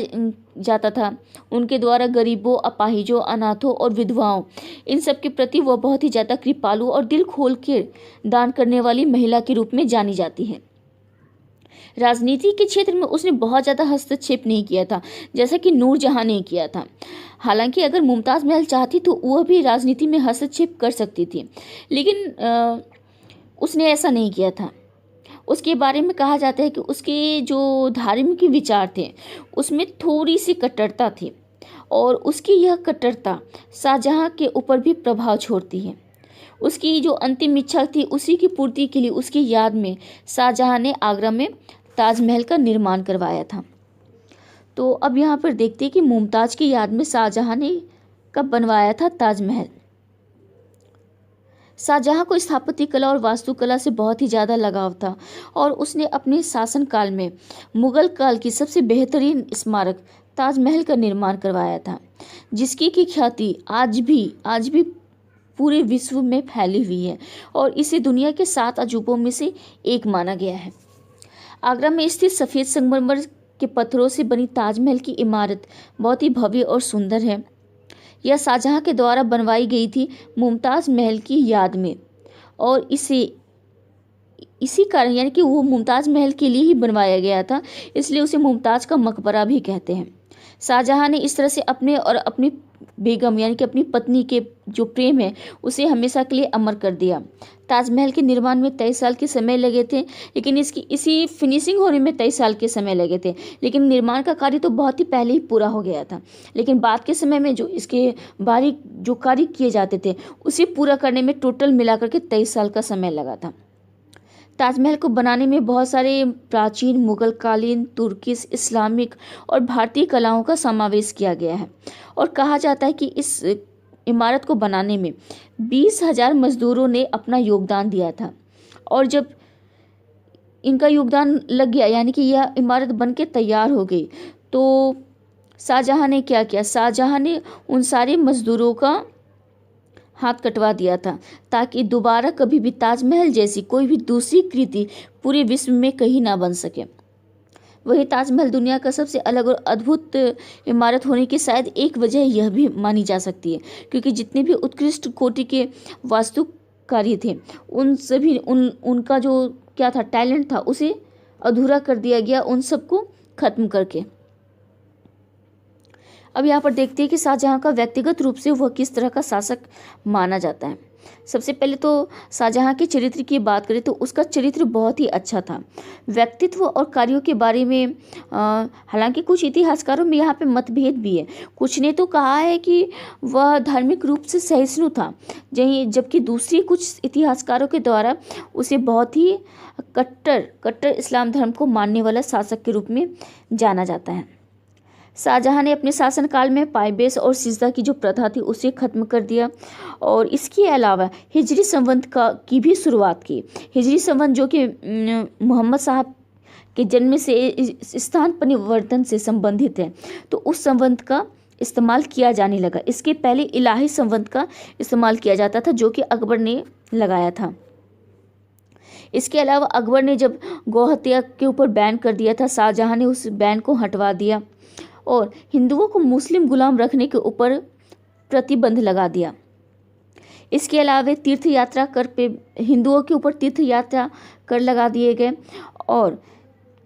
जाता था उनके द्वारा गरीबों, अपाहिजों, अनाथों और विधवाओं, इन सब के प्रति वह बहुत ही ज़्यादा कृपालु और दिल खोल के दान करने वाली महिला के रूप में जानी जाती है। राजनीति के क्षेत्र में उसने बहुत ज़्यादा हस्तक्षेप नहीं किया था जैसा कि नूरजहां ने किया था। हालांकि अगर मुमताज़ महल चाहती तो वह भी राजनीति में हस्तक्षेप कर सकती थी, लेकिन उसने ऐसा नहीं किया था। उसके बारे में कहा जाता है कि उसके जो धार्मिक विचार थे उसमें थोड़ी सी कट्टरता थी और उसकी यह कट्टरता शाहजहां के ऊपर भी प्रभाव छोड़ती है। उसकी जो अंतिम इच्छा थी उसी की पूर्ति के लिए उसकी याद में शाहजहां ने आगरा में ताजमहल का निर्माण करवाया था। तो अब यहाँ पर देखते हैं कि मुमताज़ की याद में शाहजहां ने कब बनवाया था ताजमहल। शाहजहां को स्थापत्य कला और वास्तुकला से बहुत ही ज़्यादा लगाव था और उसने अपने शासनकाल में मुगल काल की सबसे बेहतरीन स्मारक ताजमहल का निर्माण करवाया था, जिसकी की ख्याति आज भी पूरे विश्व में फैली हुई है और इसे दुनिया के 7 अजूबों में से एक माना गया है। आगरा में स्थित सफ़ेद संगमरमर के पत्थरों से बनी ताजमहल की इमारत बहुत ही भव्य और सुंदर है। यह शाहजहां के द्वारा बनवाई गई थी मुमताज़ महल की याद में, और इसी कारण यानी कि वो मुमताज़ महल के लिए ही बनवाया गया था, इसलिए उसे मुमताज़ का मकबरा भी कहते हैं। शाहजहां ने इस तरह से अपने और अपनी बेगम यानी कि अपनी पत्नी के जो प्रेम है उसे हमेशा के लिए अमर कर दिया। ताजमहल के निर्माण में 23 साल के समय लगे थे, लेकिन इसी फिनिशिंग होने में 23 साल के समय लगे थे, लेकिन निर्माण का कार्य तो बहुत ही पहले ही पूरा हो गया था। लेकिन बाद के समय में जो इसके बारीक जो कार्य किए जाते थे उसे पूरा करने में टोटल मिलाकर के 23 साल का समय लगा था। ताजमहल को बनाने में बहुत सारे प्राचीन मुगल कालीन, तुर्किश, इस्लामिक और भारतीय कलाओं का समावेश किया गया है, और कहा जाता है कि इस इमारत को बनाने में 20,000 मजदूरों ने अपना योगदान दिया था। और जब इनका योगदान लग गया यानी कि यह इमारत बनके तैयार हो गई, तो शाहजहां ने क्या किया, शाहजहां ने उन सारे मजदूरों का हाथ कटवा दिया था, ताकि दोबारा कभी भी ताजमहल जैसी कोई भी दूसरी कृति पूरे विश्व में कहीं ना बन सके। वही ताजमहल दुनिया का सबसे अलग और अद्भुत इमारत होने की शायद एक वजह यह भी मानी जा सकती है, क्योंकि जितने भी उत्कृष्ट कोटि के वास्तुकारी थे उन सभी उनका जो क्या था टैलेंट था उसे अधूरा कर दिया गया, उन सबको खत्म करके। अब यहाँ पर देखते हैं कि शाहजहां का व्यक्तिगत रूप से वह किस तरह का शासक माना जाता है। सबसे पहले तो शाहजहां के चरित्र की बात करें तो उसका चरित्र बहुत ही अच्छा था। व्यक्तित्व और कार्यों के बारे में हालांकि कुछ इतिहासकारों में यहाँ पे मतभेद भी है। कुछ ने तो कहा है कि वह धार्मिक रूप से सहिष्णु था, जबकि दूसरे कुछ इतिहासकारों के द्वारा उसे बहुत ही कट्टर इस्लाम धर्म को मानने वाला शासक के रूप में जाना जाता है। शाहजहां ने अपने शासनकाल में पायबेस और सिजदा की जो प्रथा थी उसे खत्म कर दिया, और इसके अलावा हिजरी संवत की भी शुरुआत की। हिजरी संवत जो कि मोहम्मद साहब के जन्म से स्थान परिवर्तन से संबंधित है, तो उस संवत का इस्तेमाल किया जाने लगा। इसके पहले इलाही संवत का इस्तेमाल किया जाता था जो कि अकबर ने लगाया था। इसके अलावा अकबर ने जब गौहत्या के ऊपर बैन कर दिया था, शाहजहां ने उस बैन को हटवा दिया और हिंदुओं को मुस्लिम गुलाम रखने के ऊपर प्रतिबंध लगा दिया। इसके अलावा तीर्थ यात्रा कर पे हिंदुओं के ऊपर तीर्थ यात्रा कर लगा दिए गए, और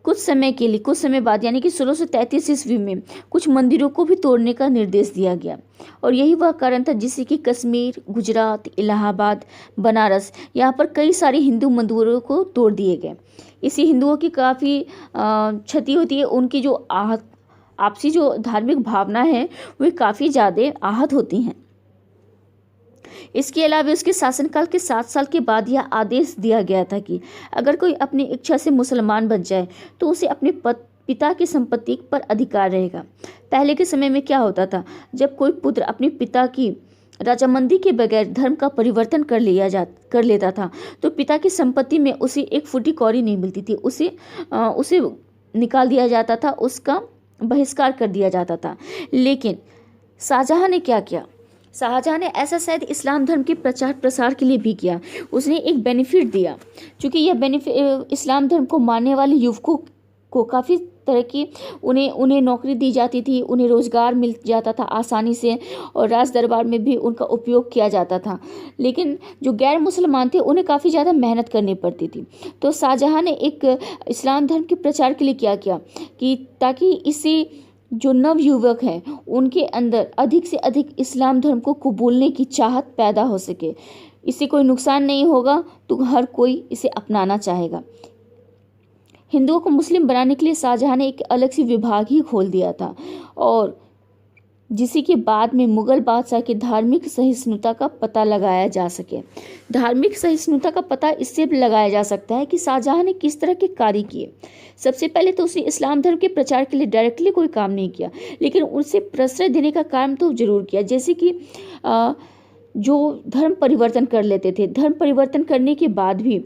कुछ समय बाद यानी कि 1633 ईस्वी में कुछ मंदिरों को भी तोड़ने का निर्देश दिया गया। और यही वह कारण था जिससे कि कश्मीर, गुजरात, इलाहाबाद, बनारस यहाँ पर कई सारे हिंदू मंदिरों को तोड़ दिए गए। इससे हिंदुओं की काफ़ी क्षति होती है, उनकी जो आपसी जो धार्मिक भावना है वे काफ़ी ज़्यादा आहत होती हैं। इसके अलावा उसके शासनकाल के 7 साल के बाद यह आदेश दिया गया था कि अगर कोई अपनी इच्छा से मुसलमान बन जाए तो उसे अपने पिता की संपत्ति पर अधिकार रहेगा। पहले के समय में क्या होता था, जब कोई पुत्र अपने पिता की रजामंदी के बगैर धर्म का परिवर्तन कर लेता था तो पिता की संपत्ति में उसे एक फुटी कौड़ी नहीं मिलती थी, उसे निकाल दिया जाता था, उसका बहिष्कार कर दिया जाता था। लेकिन शाहजहां ने क्या किया, शाहजहां ने ऐसा शायद इस्लाम धर्म के प्रचार प्रसार के लिए भी किया। उसने एक बेनिफिट दिया, क्योंकि यह बेनिफिट इस्लाम धर्म को मानने वाले युवकों को काफ़ी तरह की उन्हें नौकरी दी जाती थी, उन्हें रोज़गार मिल जाता था आसानी से, और राज दरबार में भी उनका उपयोग किया जाता था। लेकिन जो गैर मुसलमान थे उन्हें काफ़ी ज़्यादा मेहनत करनी पड़ती थी। तो शाहजहां ने एक इस्लाम धर्म के प्रचार के लिए क्या किया कि ताकि इससे जो नव युवक हैं उनके अंदर अधिक से अधिक इस्लाम धर्म को कबूलने की चाहत पैदा हो सके। इससे कोई नुकसान नहीं होगा तो हर कोई इसे अपनाना चाहेगा। हिंदुओं को मुस्लिम बनाने के लिए शाहजहां ने एक अलग सी विभाग ही खोल दिया था, और जिसी के बाद में मुगल बादशाह की धार्मिक सहिष्णुता का पता लगाया जा सके। धार्मिक सहिष्णुता का पता इससे लगाया जा सकता है कि शाहजहां ने किस तरह के कार्य किए। सबसे पहले तो उसने इस्लाम धर्म के प्रचार के लिए डायरेक्टली कोई काम नहीं किया, लेकिन उसे प्रश्रय देने का काम तो जरूर किया। जैसे कि जो धर्म परिवर्तन कर लेते थे, धर्म परिवर्तन करने के बाद भी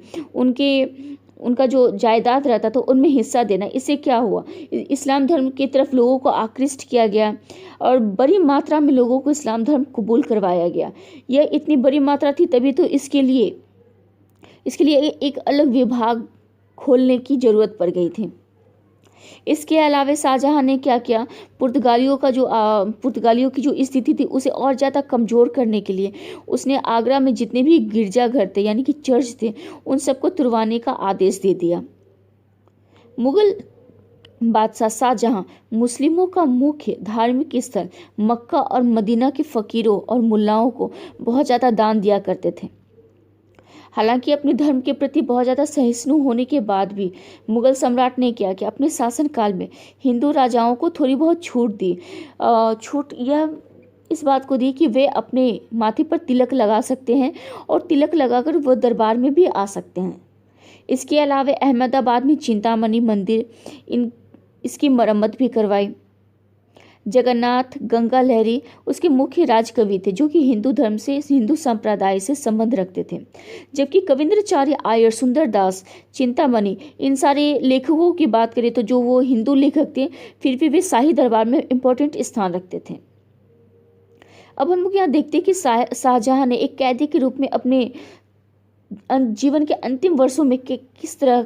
उनका जो जायदाद रहता था उनमें हिस्सा देना। इससे क्या हुआ, इस्लाम धर्म की तरफ लोगों को आकृष्ट किया गया और बड़ी मात्रा में लोगों को इस्लाम धर्म कबूल करवाया गया। यह इतनी बड़ी मात्रा थी तभी तो इसके लिए एक अलग विभाग खोलने की ज़रूरत पड़ गई थी। इसके अलावा शाहजहां ने क्या किया, पुर्तगालियों की जो स्थिति थी उसे और ज़्यादा कमज़ोर करने के लिए उसने आगरा में जितने भी गिरजाघर थे यानी कि चर्च थे उन सबको तुड़वाने का आदेश दे दिया। मुगल बादशाह शाहजहां मुस्लिमों का मुख्य धार्मिक स्थल मक्का और मदीना के फ़कीरों और मुल्लाओं को बहुत ज़्यादा दान दिया करते थे। हालांकि अपने धर्म के प्रति बहुत ज़्यादा सहिष्णु होने के बाद भी मुगल सम्राट ने क्या किया, अपने शासनकाल में हिंदू राजाओं को थोड़ी बहुत छूट दी। छूट यह इस बात को दी कि वे अपने माथे पर तिलक लगा सकते हैं और तिलक लगाकर वो दरबार में भी आ सकते हैं। इसके अलावा अहमदाबाद में चिंतामणि मंदिर इसकी मरम्मत भी करवाई। जगन्नाथ गंगा लहरी उसके मुख्य राजकवि थे जो कि हिंदू संप्रदाय से संबंध रखते थे, जबकि कविंद्राचार्य आयर, सुंदरदास, चिंतामणि, इन सारे लेखकों की बात करें तो जो वो हिंदू लेखक थे फिर भी वे शाही दरबार में इम्पोर्टेंट स्थान रखते थे। अब हम लोग यहाँ देखते हैं कि शाहजहां ने एक कैदी के रूप में अपने जीवन के अंतिम वर्षों में किस तरह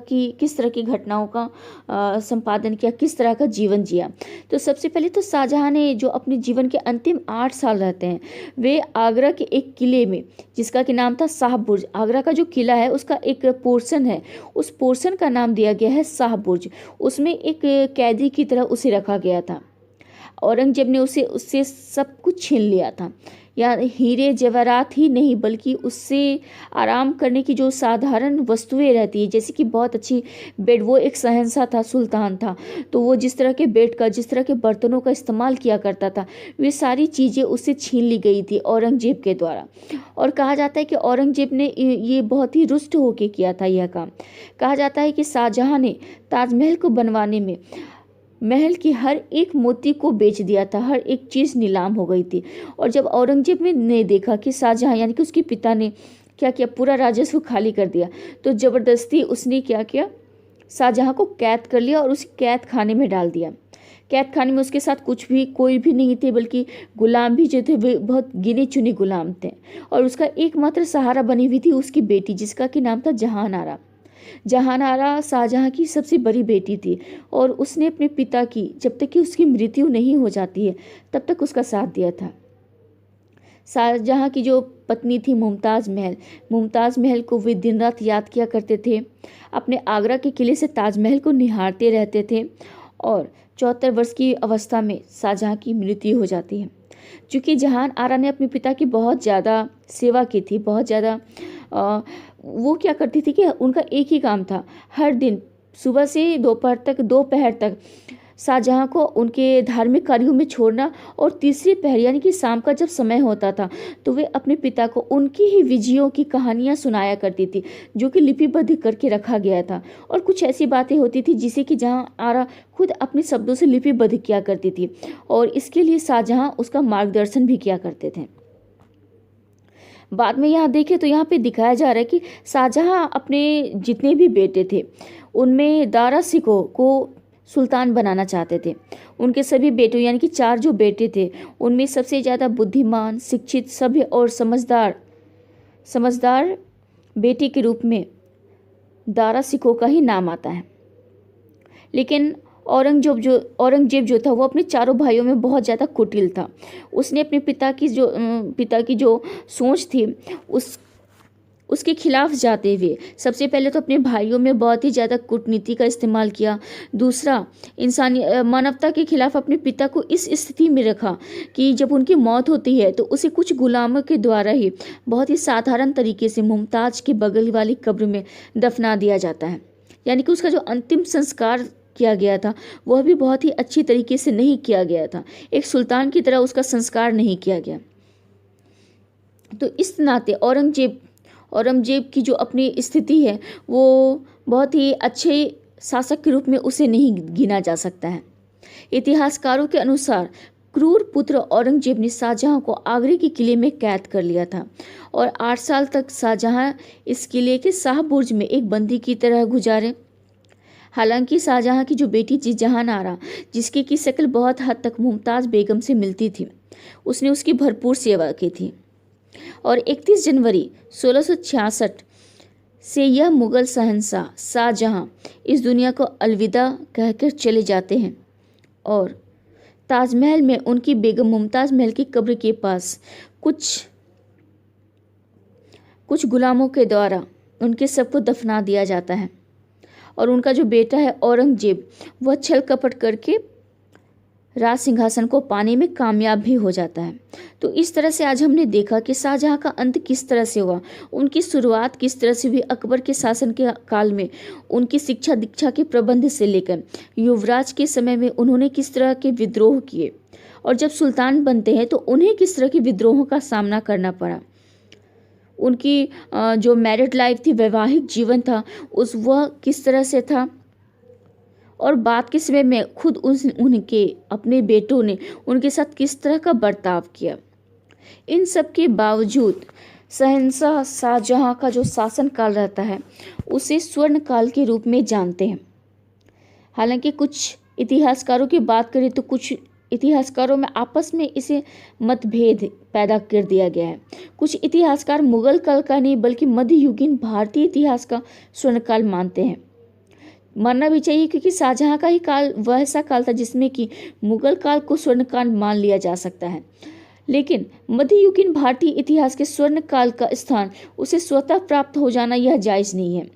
की घटनाओं का संपादन किया, किस तरह का जीवन जिया। तो सबसे पहले तो शाहजहां ने जो अपने जीवन के अंतिम 8 साल रहते हैं वे आगरा के एक किले में जिसका कि नाम था शाह बुर्ज। आगरा का जो किला है उसका एक पोर्शन है, उस पोर्शन का नाम दिया गया है शाह बुर्ज। उसमें एक कैदी की तरह उसे रखा गया था। औरंगजेब ने उससे सब कुछ छीन लिया था, या हीरे जवाहरात ही नहीं बल्कि उससे आराम करने की जो साधारण वस्तुएं रहती है, जैसे कि बहुत अच्छी बेड, वो एक शहंशाह था, सुल्तान था, तो वो जिस तरह के बेड का, जिस तरह के बर्तनों का इस्तेमाल किया करता था वे सारी चीज़ें उससे छीन ली गई थी औरंगजेब के द्वारा। और कहा जाता है कि औरंगजेब ने ये बहुत ही रुष्ट होकर किया था यह काम। कहा जाता है कि शाहजहां ने ताजमहल को बनवाने में महल की हर एक मोती को बेच दिया था, हर एक चीज़ नीलाम हो गई थी। और जब औरंगजेब ने देखा कि शाहजहां यानी कि उसके पिता ने क्या किया, पूरा राजस्व खाली कर दिया, तो ज़बरदस्ती उसने क्या किया, शाहजहां को कैद कर लिया और उसे कैद खाने में डाल दिया। कैद खाने में उसके साथ कोई भी नहीं थे, बल्कि गुलाम भी जो थे वे बहुत गिने चुने गुलाम थे। और उसका एकमात्र सहारा बनी हुई थी उसकी बेटी जिसका कि नाम था जहांनारा। जहांनारा शाहजहां की सबसे बड़ी बेटी थी और उसने अपने पिता की जब तक कि उसकी मृत्यु नहीं हो जाती है तब तक उसका साथ दिया था। शाहजहां की जो पत्नी थी मुमताज़ महल को वे दिन रात याद किया करते थे, अपने आगरा के किले से ताजमहल को निहारते रहते थे। और 74 वर्ष की अवस्था में शाहजहां की मृत्यु हो जाती है। चूँकि जहांआरा ने अपने पिता की बहुत ज़्यादा सेवा की थी, बहुत ज़्यादा वो क्या करती थी कि उनका एक ही काम था, हर दिन सुबह से दोपहर तक शाहजहां को उनके धार्मिक कार्यों में छोड़ना और तीसरी पहर यानी कि शाम का जब समय होता था तो वे अपने पिता को उनकी ही विजयों की कहानियां सुनाया करती थी जो कि लिपिबद्ध करके रखा गया था। और कुछ ऐसी बातें होती थी जिसे कि जहांआरा खुद अपने शब्दों से लिपिबद्ध किया करती थी और इसके लिए शाहजहां उसका मार्गदर्शन भी किया करते थे। बाद में यहाँ देखें तो यहाँ पे दिखाया जा रहा है कि शाहजहां अपने जितने भी बेटे थे उनमें दारा सिकोह को सुल्तान बनाना चाहते थे। उनके सभी बेटों यानी कि 4 जो बेटे थे उनमें सबसे ज़्यादा बुद्धिमान, शिक्षित, सभ्य और समझदार बेटे के रूप में दारा सिकोह का ही नाम आता है। लेकिन औरंगजेब जो था वो अपने चारों भाइयों में बहुत ज़्यादा कुटिल था। उसने अपने पिता की जो सोच थी उसके खिलाफ जाते हुए सबसे पहले तो अपने भाइयों में बहुत ही ज़्यादा कूटनीति का इस्तेमाल किया। दूसरा, मानवता के खिलाफ अपने पिता को इस स्थिति में रखा कि जब उनकी मौत होती है तो उसे कुछ गुलामों के द्वारा ही बहुत ही साधारण तरीके से मुमताज़ के बगल वाली कब्र में दफना दिया जाता है। यानी कि उसका जो अंतिम संस्कार किया गया था वह भी बहुत ही अच्छी तरीके से नहीं किया गया था, एक सुल्तान की तरह उसका संस्कार नहीं किया गया। तो इस नाते औरंगजेब की जो अपनी स्थिति है वो बहुत ही अच्छे शासक के रूप में उसे नहीं गिना जा सकता है। इतिहासकारों के अनुसार क्रूर पुत्र औरंगजेब ने शाहजहां को आगरे के किले में कैद कर लिया था और 8 साल तक शाहजहां इस किले के शाह बुर्ज में एक बंदी की तरह गुजारे। हालांकि शाहजहां की जो बेटी थी जहांआरा, जिसकी की शक्ल बहुत हद तक मुमताज़ बेगम से मिलती थी, उसने उसकी भरपूर सेवा की थी और 31 जनवरी 1666 से यह मुग़ल शहंशाह शाहजहाँ इस दुनिया को अलविदा कहकर चले जाते हैं और ताजमहल में उनकी बेगम मुमताज़ महल की कब्र के पास कुछ गुलामों के द्वारा उनके सबको दफना दिया जाता है और उनका जो बेटा है औरंगजेब वह छल कपट करके राज सिंहासन को पाने में कामयाब भी हो जाता है। तो इस तरह से आज हमने देखा कि शाहजहाँ का अंत किस तरह से हुआ, उनकी शुरुआत किस तरह से हुई अकबर के शासन के काल में, उनकी शिक्षा दीक्षा के प्रबंध से लेकर युवराज के समय में उन्होंने किस तरह के विद्रोह किए और जब सुल्तान बनते हैं तो उन्हें किस तरह के विद्रोहों का सामना करना पड़ा। उनकी जो मैरिड लाइफ थी, वैवाहिक जीवन था, वह किस तरह से था और बाद के समय में खुद उनके अपने बेटों ने उनके साथ किस तरह का बर्ताव किया। इन सब के बावजूद शहंशाह शाहजहाँ का जो शासन काल रहता है उसे स्वर्ण काल के रूप में जानते हैं। हालांकि कुछ इतिहासकारों की बात करें तो कुछ इतिहासकारों में आपस में इसे मतभेद पैदा कर दिया गया है। कुछ इतिहासकार मुगल काल का नहीं बल्कि मध्ययुगीन भारतीय इतिहास का स्वर्णकाल मानते हैं। मानना भी चाहिए क्योंकि शाहजहाँ का ही काल वह ऐसा काल था जिसमें कि मुगल काल को स्वर्णकाल मान लिया जा सकता है, लेकिन मध्ययुगीन भारतीय इतिहास के स्वर्ण काल का स्थान उसे स्वतः प्राप्त हो जाना यह जायज़ नहीं है।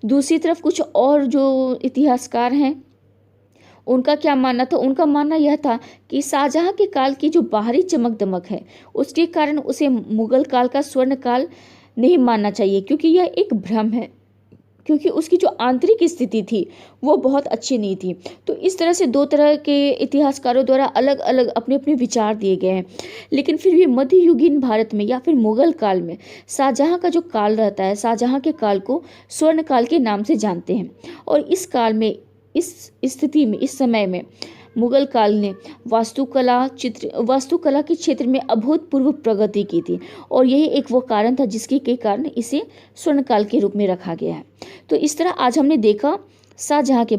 दूसरी तरफ कुछ और जो इतिहासकार हैं उनका क्या मानना था, उनका मानना यह था कि शाहजहाँ के काल की जो बाहरी चमक दमक है उसके कारण उसे मुगल काल का स्वर्ण काल नहीं मानना चाहिए, क्योंकि यह एक भ्रम है, क्योंकि उसकी जो आंतरिक स्थिति थी वो बहुत अच्छी नहीं थी। तो इस तरह से दो तरह के इतिहासकारों द्वारा अलग अलग अपने अपने विचार दिए गए हैं, लेकिन फिर भी मध्ययुगीन भारत में या फिर मुगल काल में शाहजहाँ का जो काल रहता है, शाहजहाँ के काल को स्वर्ण काल के नाम से जानते हैं। और इस काल में, इस स्थिति में, इस समय में मुगल काल ने वास्तुकला के क्षेत्र में अभूतपूर्व प्रगति की थी और यही एक वो कारण था जिसके के कारण इसे स्वर्णकाल के रूप में रखा गया है। तो इस तरह आज हमने देखा शाहजहाँ के